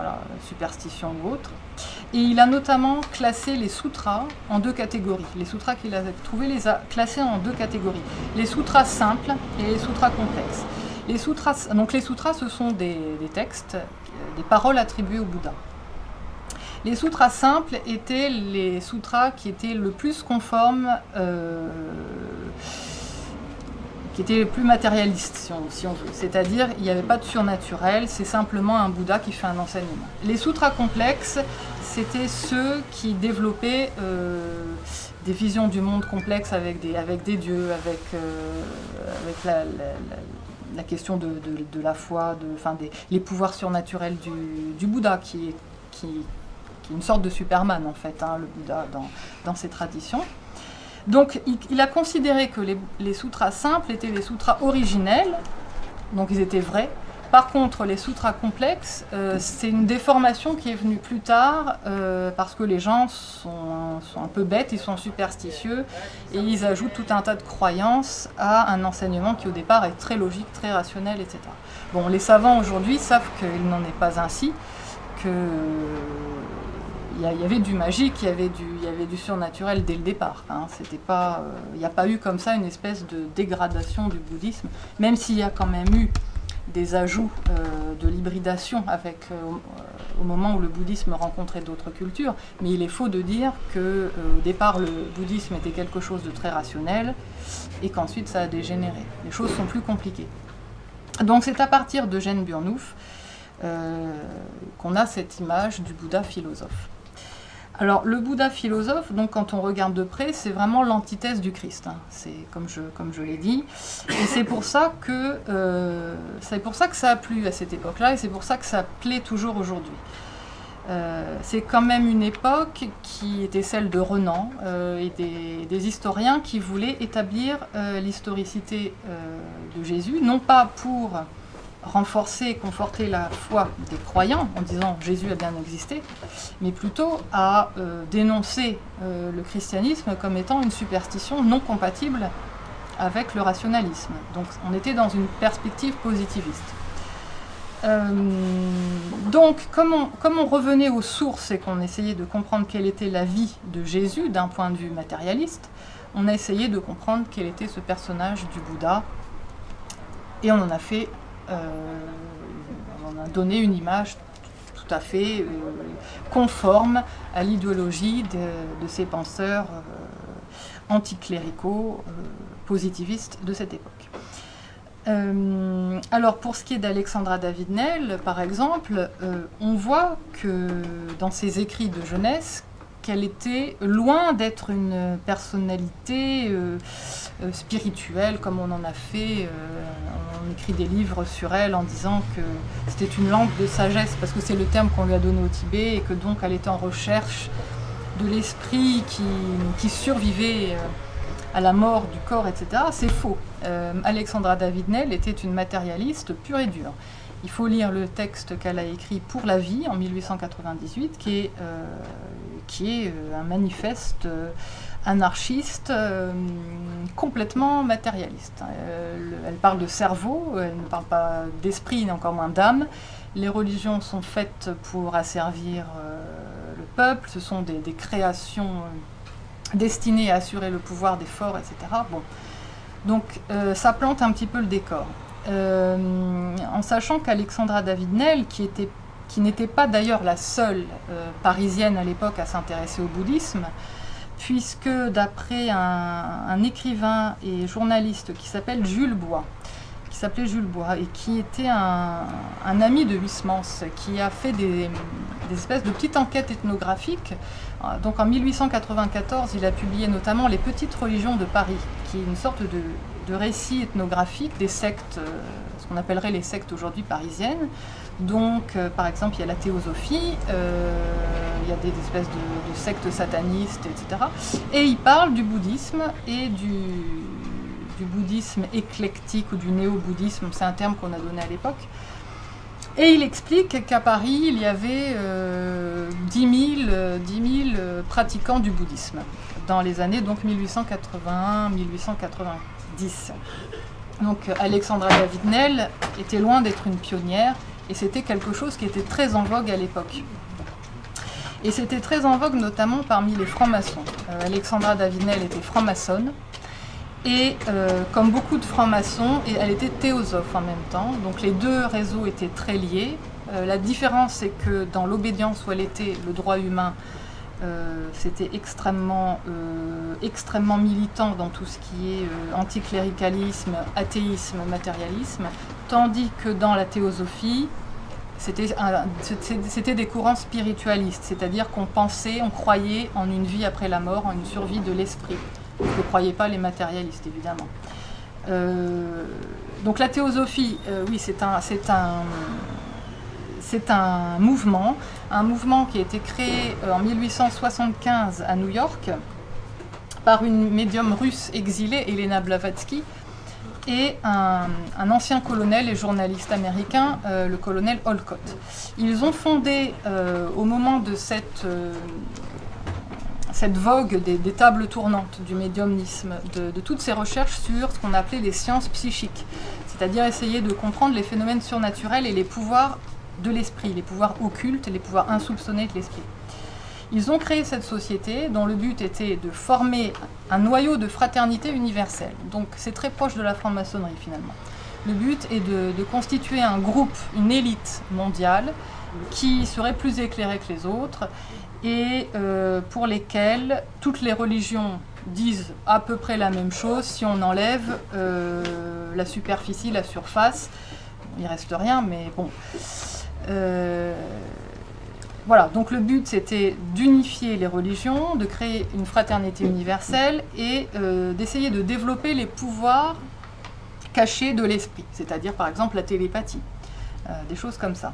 superstition ou autre. Et il a notamment classé les sutras en deux catégories. Les sutras qu'il a trouvés les a classés en deux catégories. Les sutras simples et les sutras complexes. Les sutras, ce sont des textes, des paroles attribuées au Bouddha. Les sutras simples étaient les sutras qui étaient le plus conformes, qui étaient les plus matérialistes, si on veut. C'est-à-dire, il n'y avait pas de surnaturel, c'est simplement un Bouddha qui fait un enseignement. Les sutras complexes, c'était ceux qui développaient des visions du monde complexes avec des dieux, avec la question de la foi, les pouvoirs surnaturels du Bouddha, qui est une sorte de Superman en fait, le Bouddha dans ses traditions. Donc il a considéré que les sutras simples étaient les sutras originels, donc ils étaient vrais. Par contre, les sutras complexes, c'est une déformation qui est venue plus tard, parce que les gens sont un peu bêtes, ils sont superstitieux, et ils ajoutent tout un tas de croyances à un enseignement qui au départ est très logique, très rationnel, etc. Bon, les savants aujourd'hui savent qu'il n'en est pas ainsi, qu'il y avait du magique, il y avait du surnaturel dès le départ. Il n'y a pas eu comme ça une espèce de dégradation du bouddhisme, même s'il y a quand même eu des ajouts de l'hybridation au moment où le bouddhisme rencontrait d'autres cultures. Mais il est faux de dire qu'au départ le bouddhisme était quelque chose de très rationnel et qu'ensuite ça a dégénéré. Les choses sont plus compliquées. Donc c'est à partir d'Eugène Burnouf qu'on a cette image du Bouddha philosophe. Alors le Bouddha philosophe, donc quand on regarde de près, c'est vraiment l'antithèse du Christ. C'est comme je l'ai dit, et c'est pour ça que ça a plu à cette époque-là, et c'est pour ça que ça plaît toujours aujourd'hui. C'est quand même une époque qui était celle de Renan et des historiens qui voulaient établir l'historicité de Jésus, non pas pour renforcer et conforter la foi des croyants en disant Jésus a bien existé, mais plutôt à dénoncer le christianisme comme étant une superstition non compatible avec le rationalisme. Donc on était dans une perspective positiviste. Donc, comme on revenait aux sources et qu'on essayait de comprendre quelle était la vie de Jésus d'un point de vue matérialiste, on a essayé de comprendre quel était ce personnage du Bouddha, et on en a fait, on a donné une image tout à fait conforme à l'idéologie de ces penseurs anticléricaux, positivistes de cette époque. Alors pour ce qui est d'Alexandra David-Néel, par exemple, on voit que dans ses écrits de jeunesse, qu'elle était loin d'être une personnalité spirituelle, comme on en a fait, on écrit des livres sur elle en disant que c'était une langue de sagesse, parce que c'est le terme qu'on lui a donné au Tibet, et que donc elle était en recherche de l'esprit qui survivait à la mort du corps, etc. C'est faux. Alexandra David-Néel était une matérialiste pure et dure. Il faut lire le texte qu'elle a écrit pour la vie en 1898, qui est un manifeste anarchiste complètement matérialiste. Elle parle de cerveau, elle ne parle pas d'esprit, ni encore moins d'âme. Les religions sont faites pour asservir le peuple, ce sont des créations destinées à assurer le pouvoir des forts, etc. Bon. Donc ça plante un petit peu le décor. En sachant qu'Alexandra David-Néel, qui n'était pas d'ailleurs la seule parisienne à l'époque à s'intéresser au bouddhisme, puisque d'après un écrivain et journaliste qui s'appelait Jules Bois, et qui était un ami de Huysmans, qui a fait des espèces de petites enquêtes ethnographiques. Donc en 1894, il a publié notamment Les Petites Religions de Paris, qui est une sorte de récit ethnographique des sectes, ce qu'on appellerait les sectes aujourd'hui parisiennes. Donc par exemple, il y a la théosophie, il y a des espèces de sectes satanistes, etc. Et il parle du bouddhisme et du bouddhisme éclectique ou du néo-bouddhisme, c'est un terme qu'on a donné à l'époque. Et il explique qu'à Paris, il y avait 10 000 pratiquants du bouddhisme dans les années 1881-1890. Donc Alexandra David-Néel était loin d'être une pionnière, et c'était quelque chose qui était très en vogue à l'époque. Et c'était très en vogue notamment parmi les francs-maçons. Alexandra David-Néel était franc-maçonne, et comme beaucoup de francs-maçons, elle était théosophe en même temps, donc les deux réseaux étaient très liés. La différence, c'est que dans l'obédience où elle était, le droit humain, c'était extrêmement militant dans tout ce qui est anticléricalisme, athéisme, matérialisme, tandis que dans la théosophie, c'était des courants spiritualistes, c'est-à-dire qu'on pensait, on croyait en une vie après la mort, en une survie de l'esprit. Ce que ne croyaient pas les matérialistes, évidemment. Donc la théosophie, oui, c'est un mouvement qui a été créé en 1875 à New York par une médium russe exilée, Elena Blavatsky, et un ancien colonel et journaliste américain, le colonel Olcott. Ils ont fondé, au moment de cette vogue des tables tournantes du médiumnisme, de toutes ces recherches sur ce qu'on appelait les sciences psychiques, c'est-à-dire essayer de comprendre les phénomènes surnaturels et les pouvoirs de l'esprit, les pouvoirs occultes, les pouvoirs insoupçonnés de l'esprit. Ils ont créé cette société dont le but était de former un noyau de fraternité universelle. Donc c'est très proche de la franc-maçonnerie finalement. Le but est de constituer un groupe, une élite mondiale qui serait plus éclairée que les autres, et pour lesquels toutes les religions disent à peu près la même chose si on enlève la superficie, la surface. Il ne reste rien, mais bon. Voilà, donc le but c'était d'unifier les religions, de créer une fraternité universelle et d'essayer de développer les pouvoirs cachés de l'esprit, c'est-à-dire par exemple la télépathie, des choses comme ça.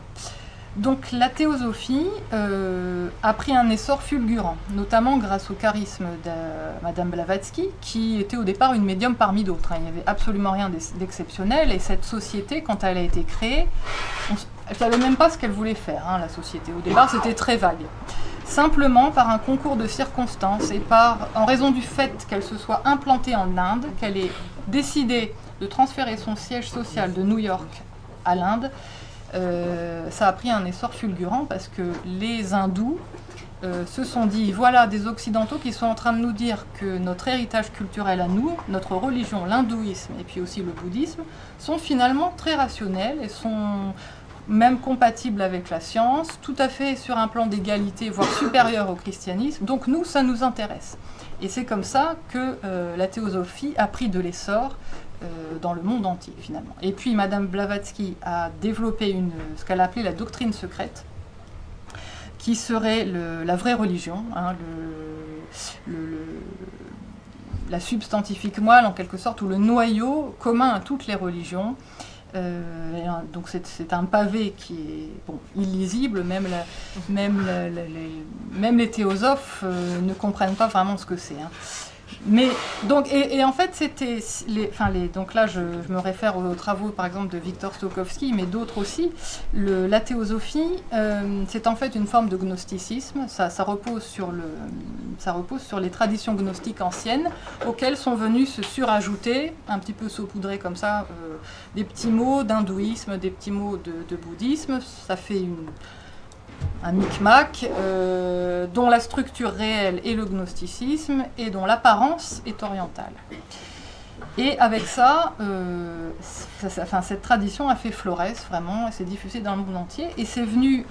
Donc la théosophie a pris un essor fulgurant, notamment grâce au charisme de Madame Blavatsky, qui était au départ une médium parmi d'autres. Il n'y avait absolument rien d'exceptionnel, et cette société, quand elle a été créée, elle ne savait même pas ce qu'elle voulait faire, la société. Au départ, c'était très vague. Simplement, par un concours de circonstances et en raison du fait qu'elle se soit implantée en Inde, qu'elle ait décidé de transférer son siège social de New York à l'Inde, ça a pris un essor fulgurant parce que les hindous se sont dit, voilà des occidentaux qui sont en train de nous dire que notre héritage culturel à nous, notre religion, l'hindouisme et puis aussi le bouddhisme, sont finalement très rationnels et sont même compatibles avec la science, tout à fait sur un plan d'égalité, voire supérieur au christianisme. Donc nous, ça nous intéresse. Et c'est comme ça que la théosophie a pris de l'essor dans le monde entier, finalement. Et puis Madame Blavatsky a développé ce qu'elle appelait la doctrine secrète, qui serait la vraie religion, hein, la substantifique moelle en quelque sorte, ou le noyau commun à toutes les religions. Donc c'est un pavé qui est bon, illisible, même les théosophes ne comprennent pas vraiment ce que c'est. Hein. Mais donc et en fait c'était donc là je me réfère aux travaux par exemple de Victor Stokowski mais d'autres aussi. La théosophie c'est en fait une forme de gnosticisme. Ça repose sur les traditions gnostiques anciennes auxquelles sont venus se surajouter un petit peu saupoudrés comme ça des petits mots d'hindouisme, des petits mots de bouddhisme. Ça fait un micmac dont la structure réelle est le gnosticisme et dont l'apparence est orientale. Et avec ça, cette tradition a fait florès vraiment, elle s'est diffusée dans le monde entier et c'est venu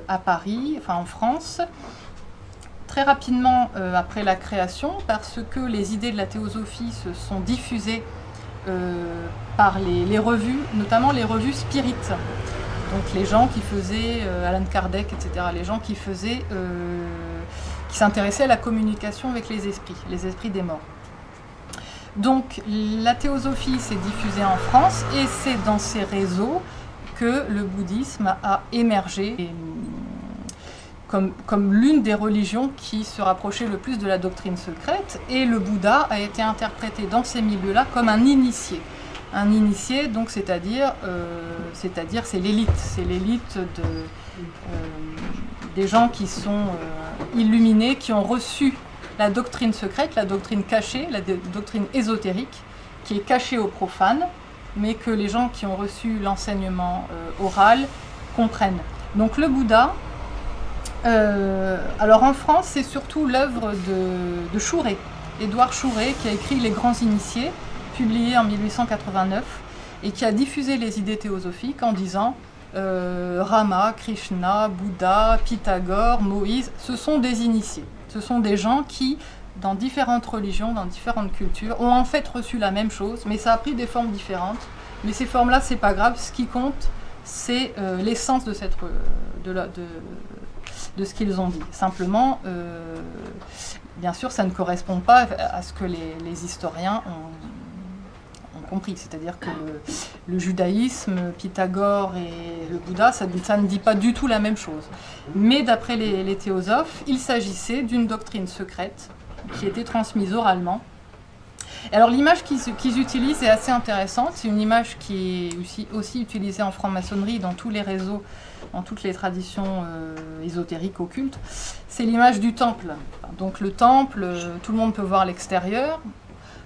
à Paris, enfin en France, très rapidement après la création parce que les idées de la théosophie se sont diffusées par les revues, notamment les revues spirites. Donc les gens qui faisaient, Allan Kardec, etc., les gens qui s'intéressaient à la communication avec les esprits des morts. Donc la théosophie s'est diffusée en France et c'est dans ces réseaux que le bouddhisme a émergé comme l'une des religions qui se rapprochait le plus de la doctrine secrète, et le Bouddha a été interprété dans ces milieux-là comme un initié. Un initié, donc, c'est-à-dire c'est l'élite des gens qui sont illuminés, qui ont reçu la doctrine secrète, la doctrine cachée, la doctrine ésotérique, qui est cachée aux profanes, mais que les gens qui ont reçu l'enseignement oral comprennent. Donc le Bouddha, alors en France, c'est surtout l'œuvre de Chouret, Édouard Chouret, qui a écrit Les Grands Initiés, publié en 1889, et qui a diffusé les idées théosophiques en disant Rama, Krishna, Bouddha, Pythagore, Moïse, ce sont des initiés. Ce sont des gens qui, dans différentes religions, dans différentes cultures, ont en fait reçu la même chose, mais ça a pris des formes différentes. Mais ces formes-là, c'est pas grave. Ce qui compte, c'est l'essence de ce qu'ils ont dit. Simplement, bien sûr, ça ne correspond pas à ce que les historiens ont compris, c'est-à-dire que le judaïsme, Pythagore et le Bouddha, ça ne dit pas du tout la même chose. Mais d'après les théosophes, il s'agissait d'une doctrine secrète qui était transmise oralement. Et alors l'image qu'ils utilisent est assez intéressante, c'est une image qui est aussi utilisée en franc-maçonnerie, dans tous les réseaux, dans toutes les traditions ésotériques, occultes. C'est l'image du temple. Donc le temple, tout le monde peut voir l'extérieur.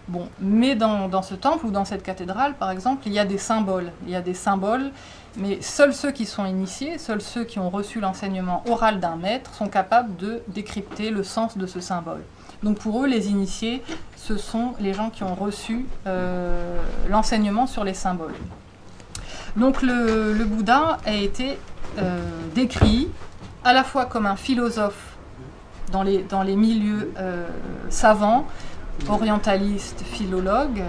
Bon, mais dans ce temple ou dans cette cathédrale, par exemple, il y a des symboles. Il y a des symboles, mais seuls ceux qui sont initiés, seuls ceux qui ont reçu l'enseignement oral d'un maître sont capables de décrypter le sens de ce symbole. Donc pour eux, les initiés, ce sont les gens qui ont reçu l'enseignement sur les symboles. Donc le Bouddha a été décrit à la fois comme un philosophe dans les milieux savants, orientaliste, philologue,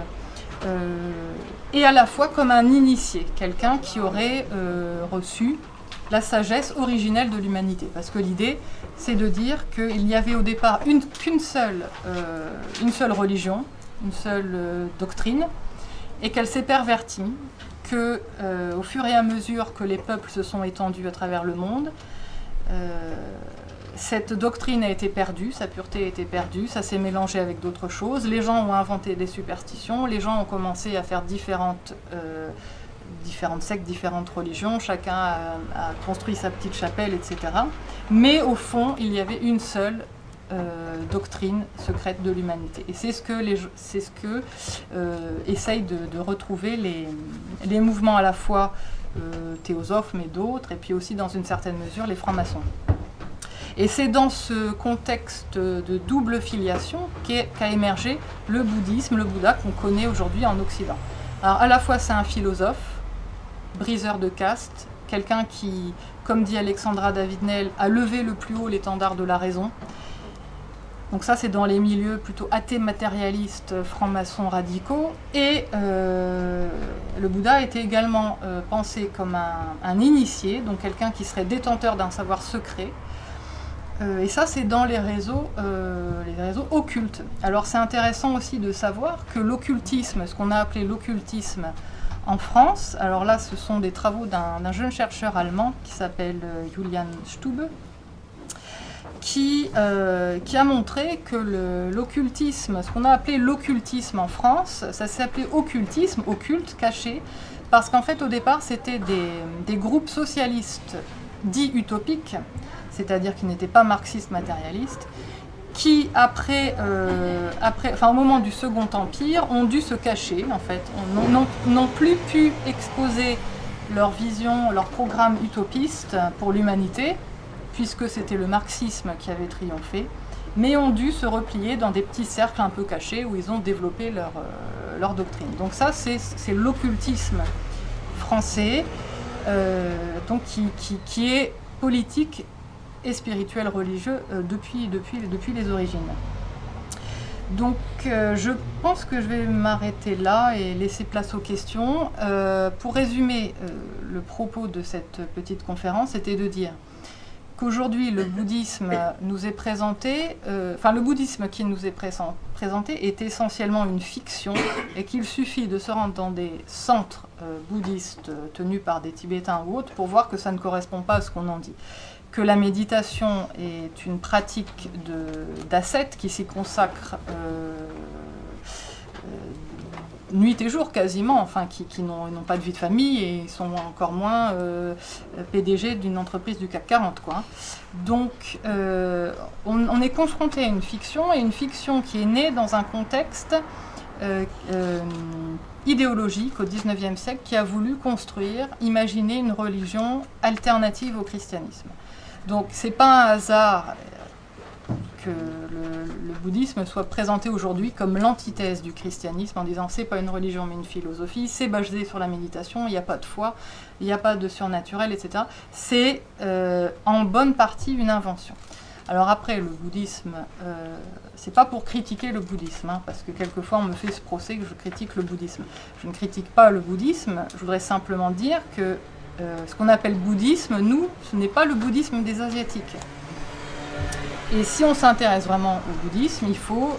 et à la fois comme un initié, quelqu'un qui aurait reçu la sagesse originelle de l'humanité. Parce que l'idée, c'est de dire qu'il y avait au départ une seule religion, une seule doctrine, et qu'elle s'est pervertie, que au fur et à mesure que les peuples se sont étendus à travers le monde, cette doctrine a été perdue, sa pureté a été perdue, ça s'est mélangé avec d'autres choses. Les gens ont inventé des superstitions, les gens ont commencé à faire différentes sectes, différentes religions, chacun a construit sa petite chapelle, etc. Mais au fond, il y avait une seule doctrine secrète de l'humanité. Et c'est ce que essayent de retrouver les mouvements à la fois théosophes, mais d'autres, et puis aussi dans une certaine mesure les francs-maçons. Et c'est dans ce contexte de double filiation qu'a émergé le bouddhisme, le Bouddha qu'on connaît aujourd'hui en Occident. Alors à la fois c'est un philosophe, briseur de caste, quelqu'un qui, comme dit Alexandra David-Néel, a levé le plus haut l'étendard de la raison. Donc ça c'est dans les milieux plutôt athées matérialistes, francs-maçons radicaux. Et le Bouddha était également pensé comme un initié, donc quelqu'un qui serait détenteur d'un savoir secret. Et ça, c'est dans les réseaux occultes. Alors, c'est intéressant aussi de savoir que l'occultisme, ce qu'on a appelé l'occultisme en France, alors là, ce sont des travaux d'un jeune chercheur allemand qui s'appelle Julian Stube, qui a montré que l'occultisme, ce qu'on a appelé l'occultisme en France, ça s'est appelé occultisme, occulte, caché, parce qu'en fait, au départ, c'était des groupes socialistes dits utopiques, c'est-à-dire qui n'étaient pas marxistes matérialistes, qui au moment du Second Empire, ont dû se cacher, en fait, n'ont plus pu exposer leur vision, leur programme utopiste pour l'humanité, puisque c'était le marxisme qui avait triomphé, mais ont dû se replier dans des petits cercles un peu cachés où ils ont développé leur doctrine. Donc ça, c'est l'occultisme français, donc qui est politique et spirituel religieux depuis les origines. Donc je pense que je vais m'arrêter là et laisser place aux questions. Pour résumer le propos de cette petite conférence, c'était de dire qu'aujourd'hui le bouddhisme nous est présenté, le bouddhisme qui nous est présenté est essentiellement une fiction et qu'il suffit de se rendre dans des centres bouddhistes tenus par des Tibétains ou autres pour voir que ça ne correspond pas à ce qu'on en dit. Que la méditation est une pratique d'ascètes qui s'y consacrent nuit et jour quasiment, enfin qui n'ont pas de vie de famille et sont encore moins PDG d'une entreprise du CAC 40, quoi. Donc on est confronté à une fiction, et une fiction qui est née dans un contexte idéologique au XIXe siècle, qui a voulu imaginer une religion alternative au christianisme. Donc c'est pas un hasard que le bouddhisme soit présenté aujourd'hui comme l'antithèse du christianisme, en disant c'est pas une religion mais une philosophie, c'est basé sur la méditation, il n'y a pas de foi, il n'y a pas de surnaturel, etc. C'est en bonne partie une invention. Alors après, le bouddhisme, c'est pas pour critiquer le bouddhisme, hein, parce que quelquefois on me fait ce procès que je critique le bouddhisme. Je ne critique pas le bouddhisme, je voudrais simplement dire que ce qu'on appelle bouddhisme, nous, ce n'est pas le bouddhisme des Asiatiques. Et si on s'intéresse vraiment au bouddhisme, il faut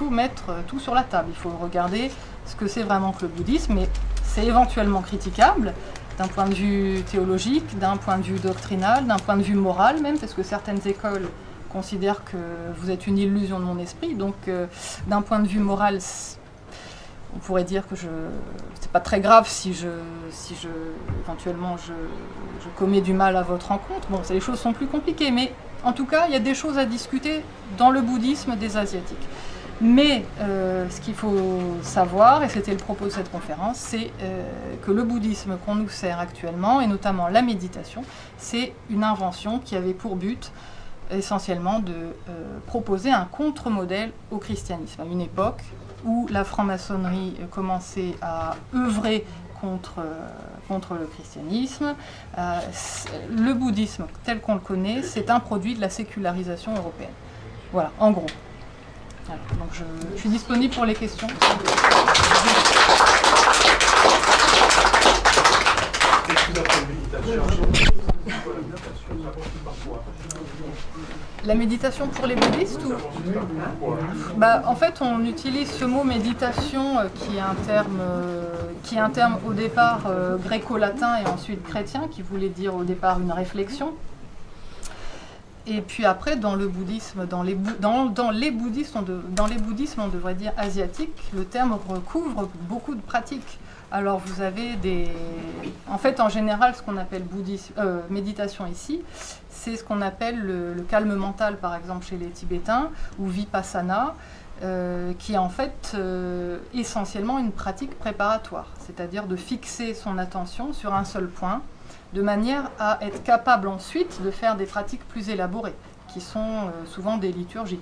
mettre tout sur la table. Il faut regarder ce que c'est vraiment que le bouddhisme, et c'est éventuellement critiquable d'un point de vue théologique, d'un point de vue doctrinal, d'un point de vue moral même, parce que certaines écoles considèrent que vous êtes une illusion de mon esprit. Donc d'un point de vue moral, on pourrait dire que c'est pas très grave si éventuellement je commets du mal à votre rencontre. Bon, les choses sont plus compliquées, mais en tout cas, il y a des choses à discuter dans le bouddhisme des Asiatiques. Mais ce qu'il faut savoir, et c'était le propos de cette conférence, c'est que le bouddhisme qu'on nous sert actuellement, et notamment la méditation, c'est une invention qui avait pour but essentiellement de proposer un contre-modèle au christianisme, à une époque où la franc-maçonnerie commençait à œuvrer contre le christianisme. Le bouddhisme, tel qu'on le connaît, c'est un produit de la sécularisation européenne. Voilà, en gros. Alors, donc je suis disponible pour les questions. La méditation pour les bouddhistes ou... En fait, on utilise ce mot méditation qui est un terme au départ gréco-latin et ensuite chrétien, qui voulait dire au départ une réflexion. Et puis après, dans le bouddhisme, dans les bouddhismes, on devrait dire asiatiques, le terme recouvre beaucoup de pratiques. Alors vous avez en fait, en général, ce qu'on appelle méditation ici, c'est ce qu'on appelle le calme mental, par exemple chez les Tibétains, ou vipassana. qui est en fait essentiellement une pratique préparatoire, c'est-à-dire de fixer son attention sur un seul point, de manière à être capable ensuite de faire des pratiques plus élaborées, qui sont souvent des liturgies.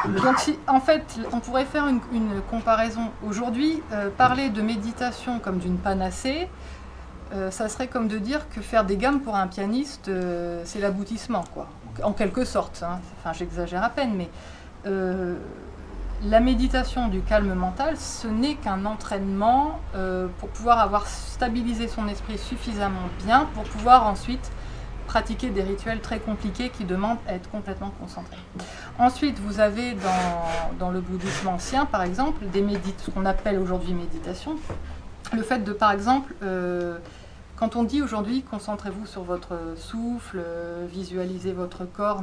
Donc en fait, on pourrait faire une comparaison. Aujourd'hui, parler de méditation comme d'une panacée, ça serait comme de dire que faire des gammes pour un pianiste, c'est l'aboutissement, quoi. En quelque sorte, hein. Enfin, j'exagère à peine, mais la méditation du calme mental, ce n'est qu'un entraînement pour pouvoir avoir stabilisé son esprit suffisamment bien pour pouvoir ensuite pratiquer des rituels très compliqués qui demandent à être complètement concentrés. Ensuite, vous avez dans le bouddhisme ancien, par exemple, ce qu'on appelle aujourd'hui méditation. Le fait de, par exemple, quand on dit aujourd'hui « concentrez-vous sur votre souffle, visualisez votre corps »,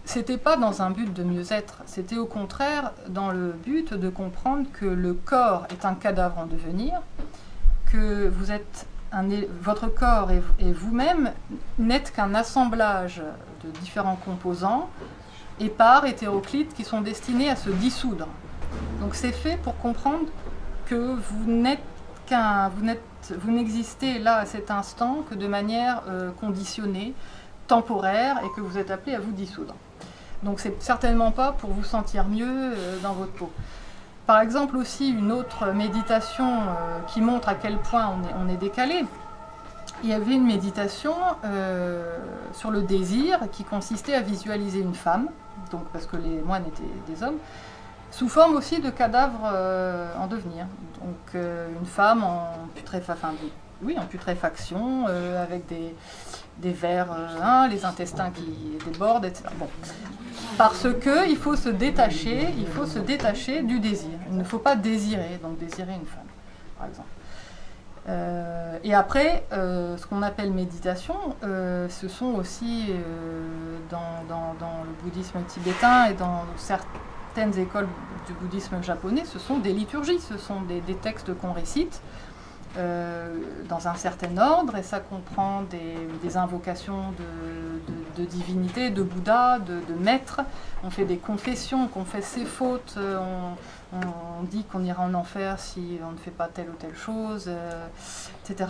c'était pas dans un but de mieux-être, c'était au contraire dans le but de comprendre que le corps est un cadavre en devenir, que vous êtes votre corps et vous-même n'êtes qu'un assemblage de différents composants, épars, hétéroclites, qui sont destinés à se dissoudre. Donc c'est fait pour comprendre que vous n'existez là à cet instant que de manière conditionnée, temporaire, et que vous êtes appelé à vous dissoudre. Donc c'est certainement pas pour vous sentir mieux dans votre peau. Par exemple aussi une autre méditation qui montre à quel point on est décalé. Il y avait une méditation sur le désir qui consistait à visualiser une femme, donc parce que les moines étaient des hommes, sous forme aussi de cadavres en devenir. Donc une femme en putréfaction, avec des vers, les intestins qui débordent, etc. Bon. Parce que il faut se détacher du désir. Il ne faut pas désirer, donc désirer une femme, par exemple. Et après, ce qu'on appelle méditation, ce sont aussi, dans le bouddhisme tibétain et dans certaines écoles du bouddhisme japonais, ce sont des liturgies, ce sont des textes qu'on récite dans un certain ordre, et ça comprend des invocations de divinités, de Bouddha, de maîtres. On fait des confessions, on confesse ses fautes, on dit qu'on ira en enfer si on ne fait pas telle ou telle chose, etc.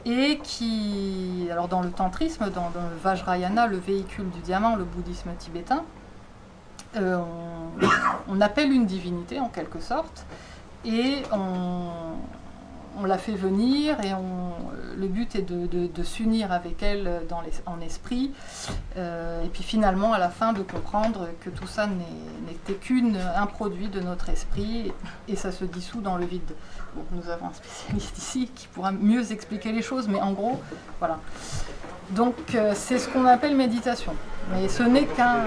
Et alors dans le tantrisme, dans le Vajrayana, le véhicule du diamant, le bouddhisme tibétain, on appelle une divinité en quelque sorte, et on la fait venir, et le but est de s'unir avec elle en esprit, et puis finalement à la fin de comprendre que tout ça n'était qu'un produit de notre esprit, et ça se dissout dans le vide. Bon, nous avons un spécialiste ici qui pourra mieux expliquer les choses, mais en gros, voilà. Donc c'est ce qu'on appelle méditation, mais ce n'est qu'un...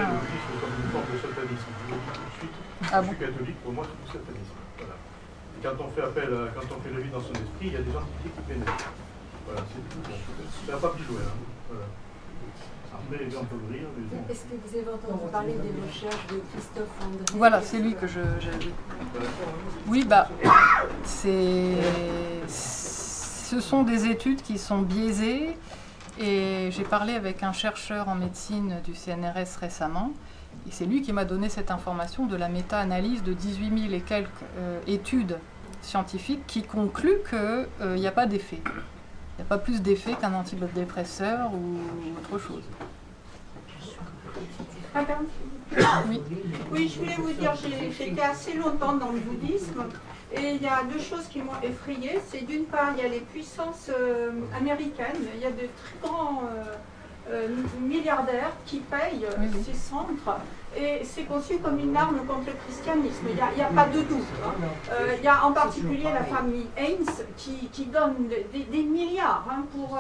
Ah bon ? Je suis catholique, pour moi c'est du satanisme. Voilà. Et quand on fait le vide dans son esprit, il y a des entités qui pénètrent. Voilà, c'est tout. Ça n'a pas pu jouer. Hein. Voilà. Après, les gens peuvent rire. Est-ce que vous avez entendu parler des recherches de Christophe André ? Voilà, c'est lui que j'ai vu. Oui, ce sont des études qui sont biaisées, et j'ai parlé avec un chercheur en médecine du CNRS récemment, et c'est lui qui m'a donné cette information de la méta-analyse de 18 000 et quelques études scientifiques qui concluent qu'il n'y a pas d'effet. Il n'y a pas plus d'effet qu'un antidépresseur ou autre chose. Oui. Oui, je voulais vous dire, j'ai été assez longtemps dans le bouddhisme, et il y a deux choses qui m'ont effrayée. C'est d'une part, il y a les puissances américaines, il y a de très grands milliardaires qui payent ces centres, et c'est conçu comme une arme contre le christianisme, il n'y a pas de doute. Il y a en particulier la famille Haynes qui donne des milliards pour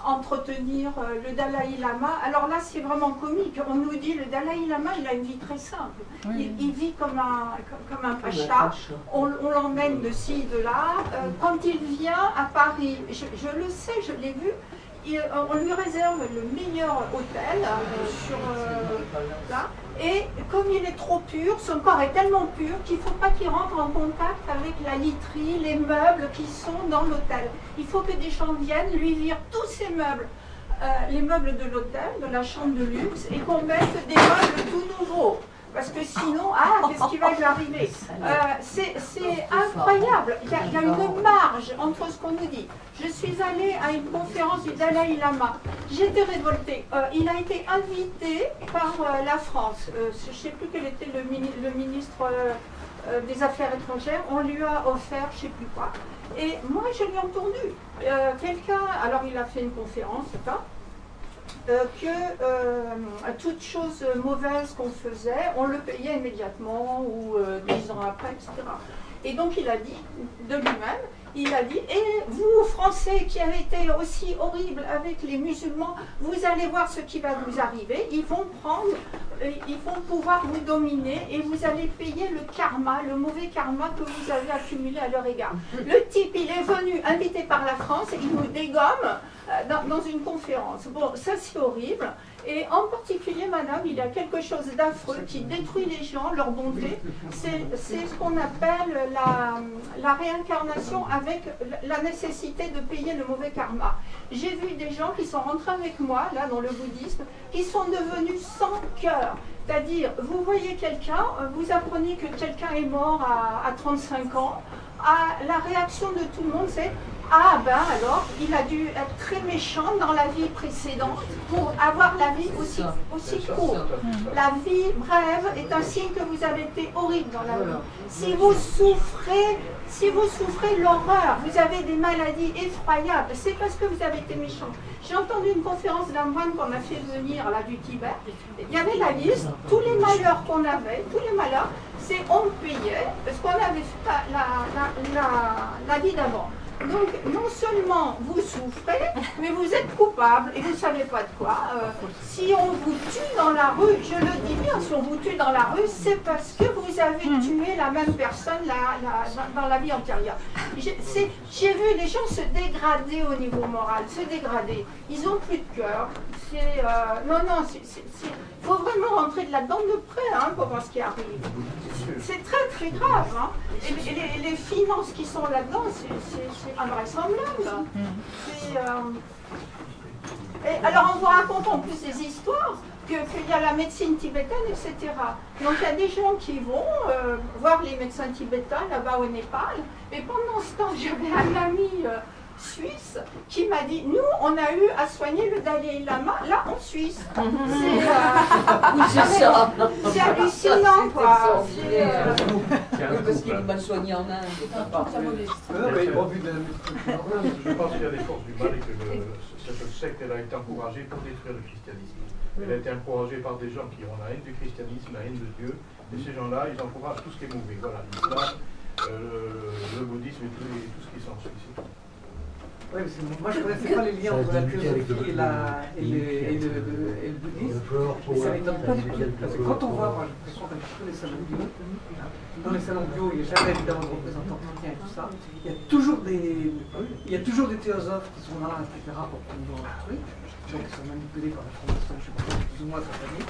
entretenir le Dalai Lama. Alors là, c'est vraiment comique. On nous dit le Dalai Lama, il a une vie très simple. Il vit comme un pacha. On l'emmène de ci, de là. Quand il vient à Paris, je le sais, je l'ai vu, on lui réserve le meilleur hôtel là, et comme il est trop pur, son corps est tellement pur qu'il ne faut pas qu'il rentre en contact avec la literie, les meubles qui sont dans l'hôtel. Il faut que des gens viennent lui virent tous ces meubles, les meubles de l'hôtel, de la chambre de luxe, et qu'on mette des meubles tout nouveaux. parce que sinon, ah, qu'est-ce qui va lui arriver? C'est incroyable. Il y a une marge entre ce qu'on nous dit. Je suis allée à une conférence du Dalai Lama. J'étais révoltée. Il a été invité par la France. Je ne sais plus quel était le ministre des Affaires étrangères. On lui a offert je ne sais plus quoi. Et moi, je lui ai entendu. Quelqu'un, alors il a fait une conférence, que toute chose mauvaise qu'on faisait, on le payait immédiatement ou 10 ans après, etc. Et donc il a dit de lui-même, il a dit, et vous Français qui avez été aussi horribles avec les musulmans, vous allez voir ce qui va vous arriver, ils vont pouvoir vous dominer et vous allez payer le karma, le mauvais karma que vous avez accumulé à leur égard. Le type, il est venu invité par la France, il nous dégomme dans une conférence. Bon, ça c'est horrible. Et en particulier, madame, il y a quelque chose d'affreux qui détruit les gens, leur bonté. C'est ce qu'on appelle la réincarnation avec la nécessité de payer le mauvais karma. J'ai vu des gens qui sont rentrés avec moi, là, dans le bouddhisme, qui sont devenus sans cœur. C'est-à-dire, vous voyez quelqu'un, vous apprenez que quelqu'un est mort à 35 ans, la réaction de tout le monde, c'est « Ah ben alors, il a dû être très méchant dans la vie précédente pour avoir la vie aussi courte. La vie brève est un signe que vous avez été horrible dans la vie. Si vous souffrez l'horreur, vous avez des maladies effroyables, c'est parce que vous avez été méchant. » J'ai entendu une conférence d'un moine qu'on a fait venir là du Tibet. Il y avait la liste, tous les malheurs qu'on avait, tous les malheurs, c'est on payait ce qu'on avait fait la vie d'avant. Donc, non seulement vous souffrez, mais vous êtes coupable et vous ne savez pas de quoi. Si on vous tue dans la rue, je le dis bien, si on vous tue dans la rue, c'est parce que vous avez tué la même personne dans la vie antérieure. J'ai vu les gens se dégrader au niveau moral, se dégrader. Ils n'ont plus de cœur. Il faut vraiment rentrer de là-dedans de près pour voir ce qui arrive. C'est très très grave. Hein. Et les finances qui sont là-dedans, c'est invraisemblable. Et alors on vous raconte en plus des histoires qu'il y a la médecine tibétaine, etc. Donc il y a des gens qui vont voir les médecins tibétains là-bas au Népal. Et pendant ce temps, j'avais un ami suisse qui m'a dit, nous on a eu à soigner le Dalai Lama là en Suisse. C'est hallucinant quoi. Parce qu'il est mal soigné en Inde. Je pense qu'il y a des forces du mal et que cette secte elle a été encouragée pour détruire le christianisme. Elle a été encouragée par des gens qui ont la haine du christianisme, la haine de Dieu, et ces gens-là ils encouragent tout ce qui est mauvais. Voilà, l'islam, le bouddhisme et tout ce qui s'ensuit. Oui, moi je ne connaissais pas les liens entre la philosophie et le bouddhisme, et ça ne m'étonne pas du tout. Parce que quand on voit, moi je fréquente un petit peu les salons bio, dans les salons bio, il n'y a jamais évidemment de représentants chrétiens et tout ça, il y a toujours des théosophes qui sont là, etc., pour prendre un truc, donc qui sont manipulés par la formation, je ne sais pas, plus ou moins satanique.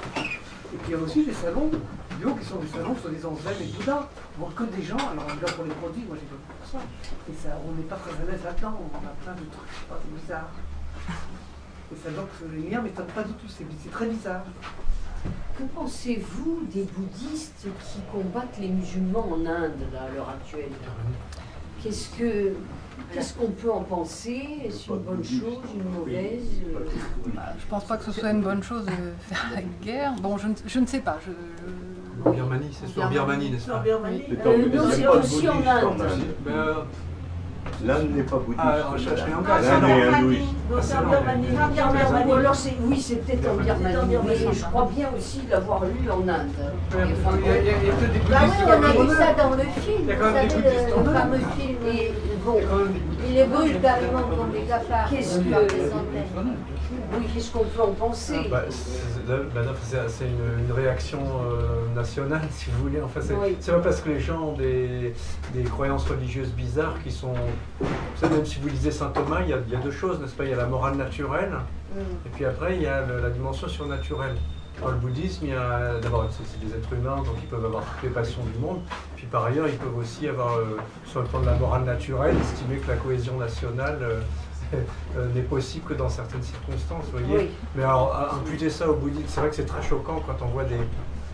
Et puis il y a aussi des salons bio qui sont des salons soi-disant zen et Bouddha, voire que des gens, alors bien pour les produits, moi j'ai pas pour ça. Et ça, on n'est pas très à l'aise là-dedans, on a plein de trucs, je sais pas, c'est bizarre. Et ça donc les liens ne m'étonnent pas du tout, c'est très bizarre. Que pensez-vous des bouddhistes qui combattent les musulmans en Inde là, à l'heure actuelle? Qu'est-ce qu'on peut en penser? Est-ce une bonne chose, une mauvaise? Je pense pas que ce soit une bonne chose de faire la guerre. Bon, je ne sais pas. En Birmanie, c'est sur Birmanie, n'est-ce pas? Non, c'est aussi en Inde. L'Inde n'est pas bouddhiste. L'Inde est hindouiste. Ou alors oui, c'est peut-être en Birmanie, mais je crois bien aussi l'avoir lu en Inde. Il y a que des Bah oui, bouddhistes. on a vu ça dans le film. Il y a quand Vous même des savez, bouddhistes en le Inde. fameux film. Et bon, Il les brûle carrément comme des cafards. Qu'est-ce par que- des centaines. oui, qu'est-ce qu'on peut en penser? C'est une réaction nationale, si vous voulez. Enfin, Oui. c'est pas parce que les gens ont des croyances religieuses bizarres qui sont... Vous savez, même si vous lisez saint Thomas, il y a deux choses, n'est-ce pas? Il y a la morale naturelle, et puis après, il y a la dimension surnaturelle. Dans le bouddhisme, il y a d'abord, c'est des êtres humains, donc ils peuvent avoir toutes les passions du monde. Puis par ailleurs, ils peuvent aussi avoir, sur le plan de la morale naturelle, estimer que la cohésion nationale n'est possible que dans certaines circonstances, vous voyez. Oui. Mais alors, imputer ça au bouddhisme, c'est vrai que c'est très choquant quand on voit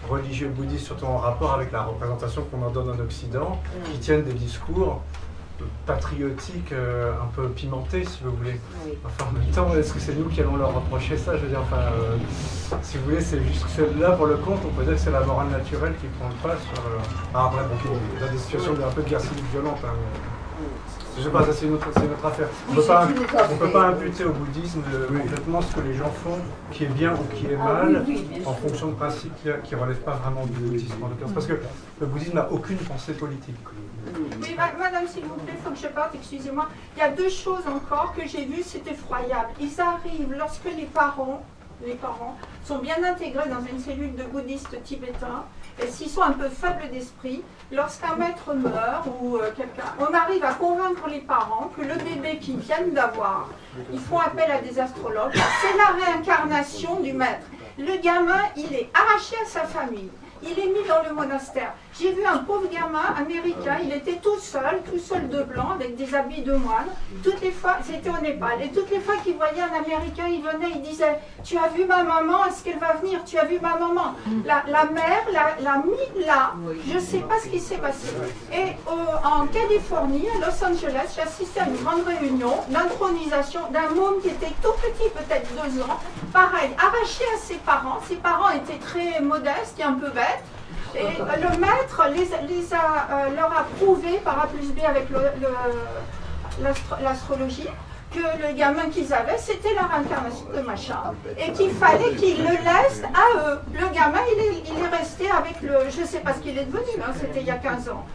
religieux bouddhistes, surtout en rapport avec la représentation qu'on en donne en Occident, qui tiennent des discours patriotiques un peu pimentés, si vous voulez. Enfin, en même temps, est-ce que c'est nous qui allons leur reprocher ça? Je veux dire, enfin, si vous voulez, c'est juste que là, pour le compte, on peut dire que c'est la morale naturelle qui prend le pas sur... après, dans des situations un peu de guerre civile violente, hein, je sais pas, ça c'est une autre affaire. On ne peut pas imputer au bouddhisme complètement ce que les gens font, qui est bien ou qui est mal, en fonction de principes qui ne relèvent pas vraiment du bouddhisme en l'occurrence. Parce que le bouddhisme n'a aucune pensée politique. Oui, madame, s'il vous plaît, il faut que je parte, excusez-moi. Il y a deux choses encore que j'ai vues, c'est effroyable. Ils arrivent lorsque les parents sont bien intégrés dans une cellule de bouddhistes tibétains, et s'ils sont un peu faibles d'esprit, lorsqu'un maître meurt ou quelqu'un, on arrive à convaincre les parents que le bébé qu'ils viennent d'avoir, ils font appel à des astrologues, c'est la réincarnation du maître. Le gamin, il est arraché à sa famille. Il est mis dans le monastère. J'ai vu un pauvre gamin américain, il était tout seul de blanc, avec des habits de moine. Toutes les fois, c'était au Népal, et toutes les fois qu'il voyait un Américain, il venait, il disait « Tu as vu ma maman, est-ce qu'elle va venir? Tu as vu ma maman ?» La mère l'a mis là, je ne sais pas ce qui s'est passé. Et en Californie, à Los Angeles, j'ai assisté à une grande réunion d'intronisation d'un môme qui était tout petit, peut-être 2 ans, pareil, arraché à ses parents étaient très modestes et un peu bêtes. Et le maître leur a prouvé par A plus B avec l'astrologie que le gamin qu'ils avaient, c'était la réincarnation de machin. Et qu'il fallait qu'ils le laissent à eux. Le gamin, il est resté avec le... Je ne sais pas ce qu'il est devenu, hein, c'était il y a 15 ans.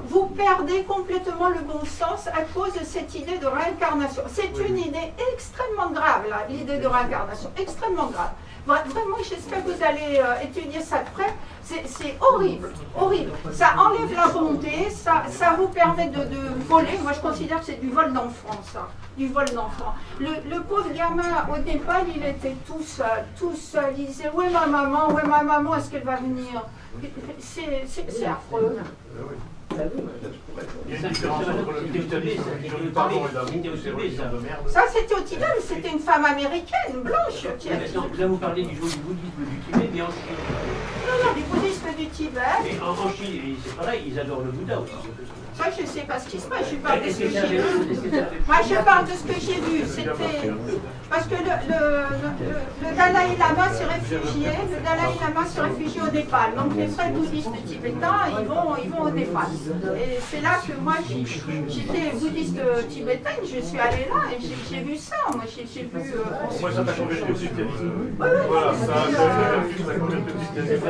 Vous perdez complètement le bon sens à cause de cette idée de réincarnation. C'est une idée extrêmement grave, là, l'idée de réincarnation, extrêmement grave. Vraiment, j'espère que vous allez étudier ça de près. C'est horrible, horrible. Ça enlève la bonté, ça vous permet de voler. Moi, je considère que c'est du vol d'enfant, ça. Du vol d'enfant. Le pauvre gamin, au Népal, il était tout seul. Il disait, où est ma maman, est-ce qu'elle va venir? C'est affreux. Il y a une différence entre le christianisme, la religion du pardon et l'amour, c'est religion de merde. Ça, c'était au Tibet, mais c'était une femme américaine, blanche, qui a dit. Là, vous parlez du bouddhisme du Tibet, mais en Chine. Non, du bouddhisme du Tibet. Et en Chine, c'est pareil, ils adorent le Bouddha aussi. Ça, je ne sais pas ce qui se passe, je parle de ce que j'ai vu. Moi, je parle de ce que j'ai vu. C'était. Parce que le Dalai Lama s'est réfugié, au Népal. Donc, les vrais bouddhistes tibétains, ils vont au Népal. Et c'est là que moi, j'étais bouddhiste tibétaine, je suis allée là et j'ai vu ça. Moi, j'ai vu. Moi, ça m'a changé le christianisme. Voilà, ça a fait le christianisme.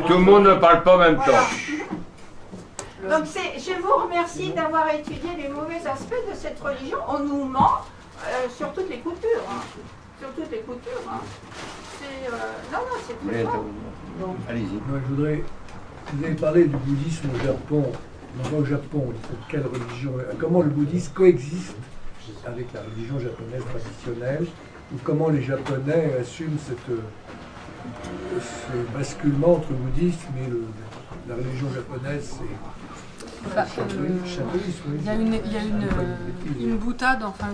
Tout le monde ne parle pas en même temps. Donc je vous remercie d'avoir étudié les mauvais aspects de cette religion. On nous ment sur toutes les coutures. Hein. Sur toutes les coutures. Hein. Non, c'est très fort. Allez-y. Vous avez parlé du bouddhisme au Japon. Donc au Japon, quelle religion, comment le bouddhisme coexiste avec la religion japonaise traditionnelle, ou comment les Japonais assument ce basculement entre le bouddhisme et la religion japonaise. Il y a une boutade, enfin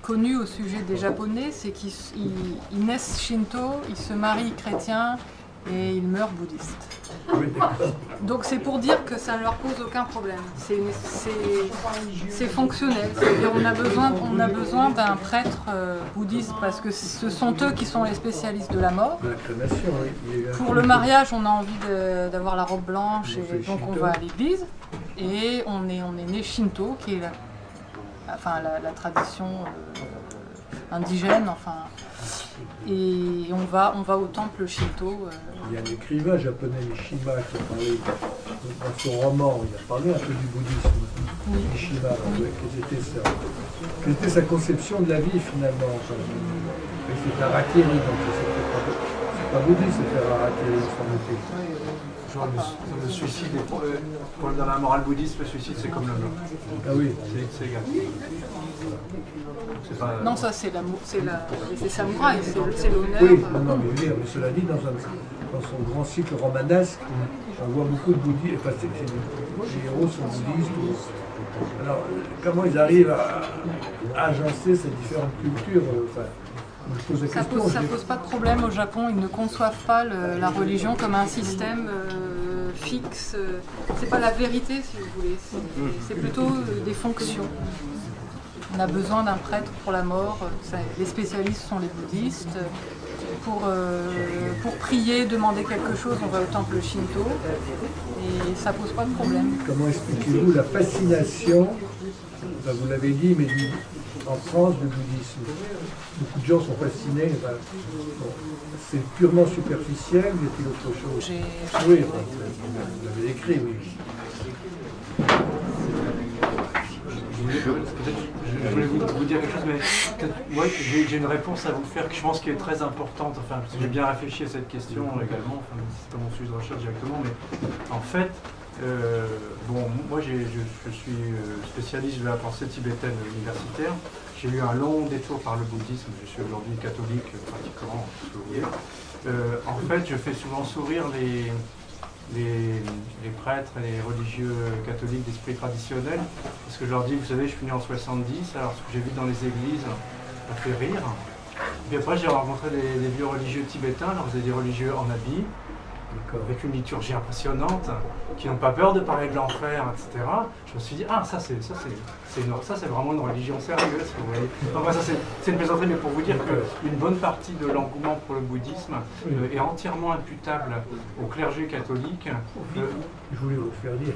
connue au sujet des Japonais, c'est qu'ils naissent shinto, ils se marient chrétiens et ils meurent bouddhistes. Donc c'est pour dire que ça ne leur pose aucun problème. C'est fonctionnel. C'est-à-dire on a besoin d'un prêtre bouddhiste parce que ce sont eux qui sont les spécialistes de la mort. Pour le mariage, on a envie d'avoir la robe blanche et donc on va à l'église. Et on est né shinto, qui est la tradition indigène, enfin. Et on va au temple shinto. Il y a un écrivain japonais, Mishima, qui a parlé dans son roman, il a parlé un peu du bouddhisme. Oui. Mishima, quelle était sa conception de la vie finalement. C'est un harakiri, donc c'est pas bouddhiste, c'est un harakiri, Genre le suicide, dans la morale bouddhiste, le suicide c'est comme le meurtre. Ah oui. C'est égal. Non, ça c'est les samouraïs, c'est l'honneur. Oui, non, mais cela dit, dans son grand cycle romanesque, on voit beaucoup de bouddhistes, enfin, les héros sont bouddhistes. Alors, comment ils arrivent à agencer ces différentes cultures, Je pose la question, Ça pose pas de problème au Japon. Ils ne conçoivent pas la religion comme un système fixe. C'est pas la vérité, si vous voulez. C'est plutôt des fonctions. On a besoin d'un prêtre pour la mort. Les spécialistes sont les bouddhistes. Pour prier, demander quelque chose, on va au temple Shinto. Et ça pose pas de problème. Comment expliquez-vous la fascination, vous l'avez dit, mais en France, du bouddhisme? Beaucoup de gens sont fascinés. Bon, c'est purement superficiel, ou y a-t-il autre chose? Oui, vous l'avez écrit, oui. Je voulais vous dire quelque chose, mais moi j'ai une réponse à vous faire que je pense qui est très importante, enfin, parce que j'ai bien réfléchi à cette question également, enfin, c'est pas mon sujet de recherche directement, mais en fait, bon, moi je suis spécialiste de la pensée tibétaine universitaire, j'ai eu un long détour par le bouddhisme, je suis aujourd'hui catholique pratiquement, ce que vous voyez. En fait, je fais souvent sourire les prêtres et les religieux catholiques d'esprit traditionnel, parce que je leur dis, vous savez, je suis né en 70, alors ce que j'ai vu dans les églises m'a fait rire. Et puis après, j'ai rencontré des vieux religieux tibétains, alors vous avez des religieux en habit, avec une liturgie impressionnante, qui n'ont pas peur de parler de l'enfer, etc. Je me suis dit, ah, ça c'est vraiment une religion sérieuse, vous voyez. Enfin, ça c'est une plaisanterie, mais pour vous dire qu'une bonne partie de l'engouement pour le bouddhisme est entièrement imputable au clergé catholique. Je voulais vous le faire dire.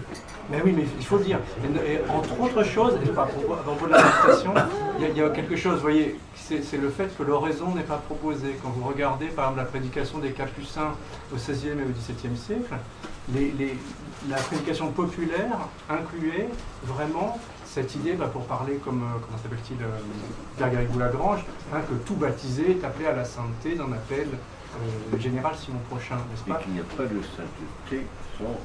Mais oui, mais il faut le dire. Et entre autres choses, et à propos de la méditation, il y a quelque chose, vous voyez, c'est le fait que l'oraison n'est pas proposée. Quand vous regardez, par exemple, la prédication des Capucins au XVIe et au XVIIe siècle, la prédication populaire incluait vraiment cette idée, pour parler comme, comment s'appelle-t-il, Pierre Garrigou-Lagrange, que tout baptisé est appelé à la sainteté d'un appel général Simon Prochain, n'est-ce pas? Et qu'il n'y a pas de sainteté sans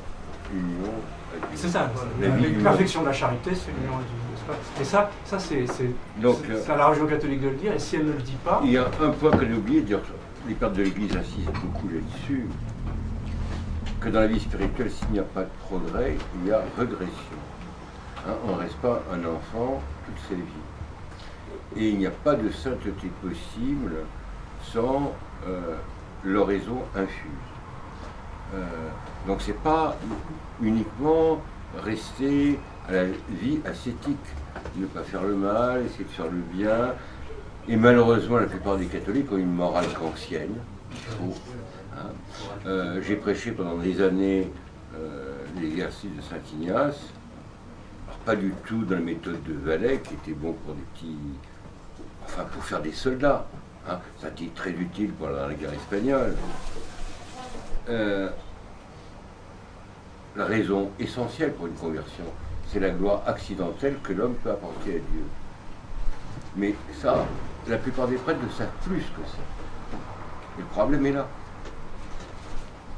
union avec Dieu. C'est ça, la perfection de la charité, c'est l'union avec Dieu, n'est-ce pas? Et ça c'est à la religion catholique de le dire, et si elle ne le dit pas... Il y a un point que j'ai oublié de dire, les pères de l'Église insistent beaucoup là-dessus, que dans la vie spirituelle, s'il n'y a pas de progrès, il y a régression. On ne reste pas un enfant toute sa vie. Et il n'y a pas de sainteté possible sans l'oraison infuse. Donc c'est pas uniquement rester à la vie ascétique, ne pas faire le mal, essayer de faire le bien. Et malheureusement, la plupart des catholiques ont une morale kantienne, il faut. J'ai prêché pendant des années l'exercice de Saint Ignace, alors pas du tout dans la méthode de Valais, qui était bon pour des petits, enfin pour faire des soldats. Ça a été très utile dans la guerre espagnole. La raison essentielle pour une conversion, c'est la gloire accidentelle que l'homme peut apporter à Dieu. Mais ça, la plupart des prêtres ne savent plus ce que c'est. Et le problème est là.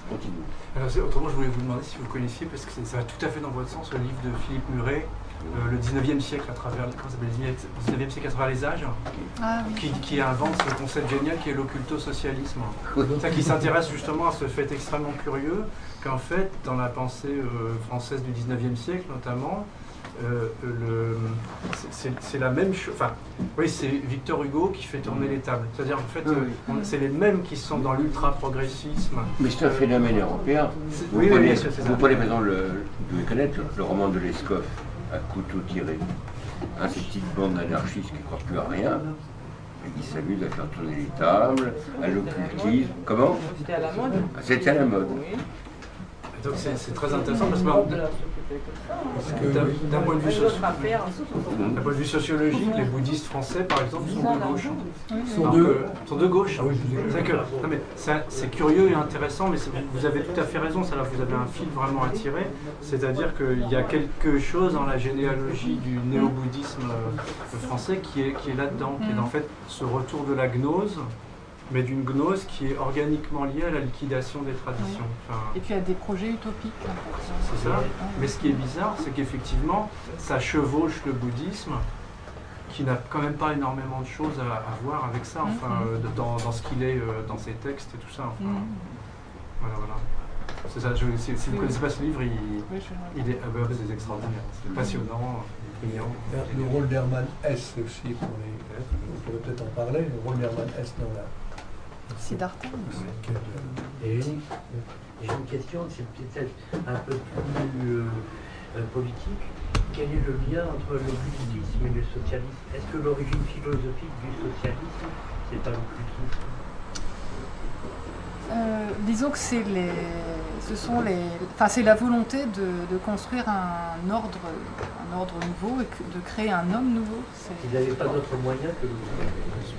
Continue. Alors, autrement, je voulais vous demander si vous connaissiez, parce que ça va tout à fait dans votre sens, le livre de Philippe Muret, le 19e siècle à travers, comment ça s'appelle, 19e siècle à travers les âges, qui invente ce concept génial qui est l'occulto-socialisme. Qui s'intéresse justement à ce fait extrêmement curieux qu'en fait, dans la pensée française du 19e siècle notamment, c'est la même chose. Enfin, oui, c'est Victor Hugo qui fait tourner les tables. C'est-à-dire, en fait, c'est les mêmes qui sont dans l'ultra-progressisme. Mais c'est un phénomène européen. Vous prenez par exemple, vous devez connaître le roman de Lescaut, à couteau tiré. Ces petites bandes d'anarchistes qui ne croient plus à rien, et qui s'amusent à faire tourner les tables, à l'occultisme. Comment? C'était à la mode. C'était à la mode. Oui. Donc c'est très intéressant parce que d'un point de vue sociologique, les bouddhistes français, par exemple, sont de gauche. Sont de gauche. C'est curieux et intéressant, mais vous avez tout à fait raison, ça, là, vous avez un fil vraiment à tirer. C'est-à-dire qu'il y a quelque chose dans la généalogie du néo-bouddhisme français qui est là-dedans, qui est en fait ce retour de la gnose, mais d'une gnose qui est organiquement liée à la liquidation des traditions. Enfin, et puis à des projets utopiques. En fait. C'est ça. Mais ce qui est bizarre, c'est qu'effectivement, ça chevauche le bouddhisme, qui n'a quand même pas énormément de choses à voir avec ça, enfin, dans ce qu'il est, dans ses textes et tout ça. Enfin, voilà. C'est ça, si vous ne connaissez pas ce livre, Oui, il est extraordinaire. C'est passionnant, brillant. Le rôle d'Hermann Hesse aussi, on pourrait peut-être en parler, le rôle d'Hermann Hesse dans la... Siddhartha. Et j'ai une question, c'est peut-être un peu plus politique. Quel est le lien entre l'occultisme et le socialisme? Est-ce que l'origine philosophique du socialisme, c'est pas l'occultisme? Disons que c'est la volonté de construire un ordre nouveau et de créer un homme nouveau. Ils n'avaient pas d'autre moyen que l'occultisme.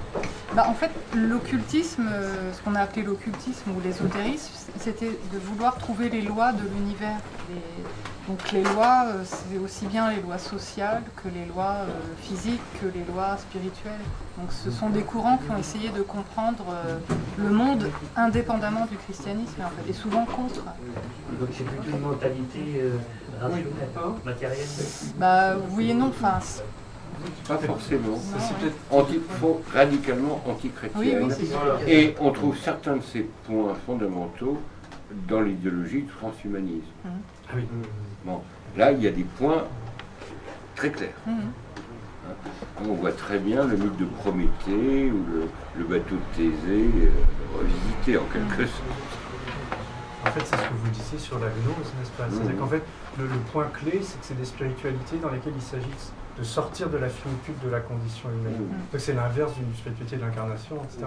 En fait, l'occultisme, ce qu'on a appelé l'occultisme ou l'ésotérisme, c'était de vouloir trouver les lois de l'univers. Donc les lois, c'est aussi bien les lois sociales que les lois physiques, que les lois spirituelles. Donc ce sont des courants qui ont essayé de comprendre le monde indépendamment du christianisme, en fait, et souvent contre. Donc c'est plutôt une mentalité rationnelle, matérielle? Oui et non, pas forcément. Non, Radicalement antichrétienne. Oui, c'est sûr. Et on trouve certains de ces points fondamentaux dans l'idéologie du transhumanisme. Ah oui. Bon, là, il y a des points très clairs. On voit très bien le mythe de Prométhée ou le bateau de Thésée revisité en quelque sorte. En fait, c'est ce que vous disiez sur la gnose, n'est-ce pas? C'est-à-dire qu'en fait, le point clé, c'est que c'est des spiritualités dans lesquelles il s'agit de sortir de la finitude de la condition humaine. Donc c'est l'inverse d'une spiritualité de l'incarnation, etc.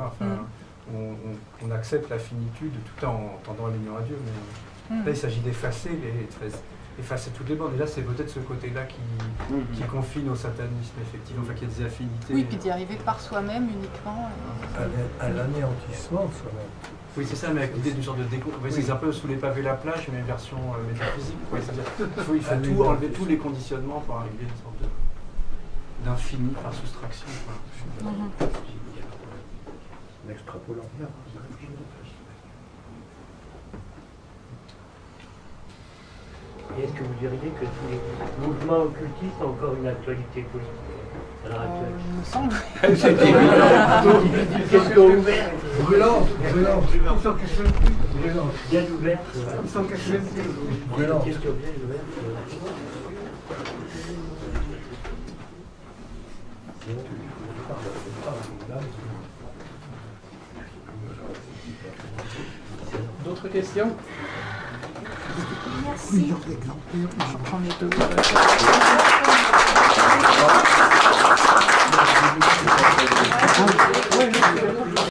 On accepte la finitude tout en tendant à l'union à Dieu, mais là, il s'agit d'effacer toutes les bornes. Et là, c'est peut-être ce côté-là qui confine au satanisme, effectivement, enfin, qui a des affinités. Oui, puis d'y arriver par soi-même uniquement. À l'anéantissement de soi-même. Oui, c'est ça, mais avec l'idée d'une sorte de déco. C'est un peu sous les pavés la plage, mais version métaphysique. C'est-à-dire qu'il faut enlever tous les conditionnements pour arriver à une sorte d'infini par soustraction. En extrapolant. Et est-ce que vous diriez que tous les mouvements occultistes ont encore une actualité politique à l'heure actuelle? Il me semble. C'est une question ouverte. Brûlante. Ils sont cachés. Bien ouverte. Ils sont cachés. Brûlante. Une question bien ouverte. D'autres questions? Merci. J'en ai deux.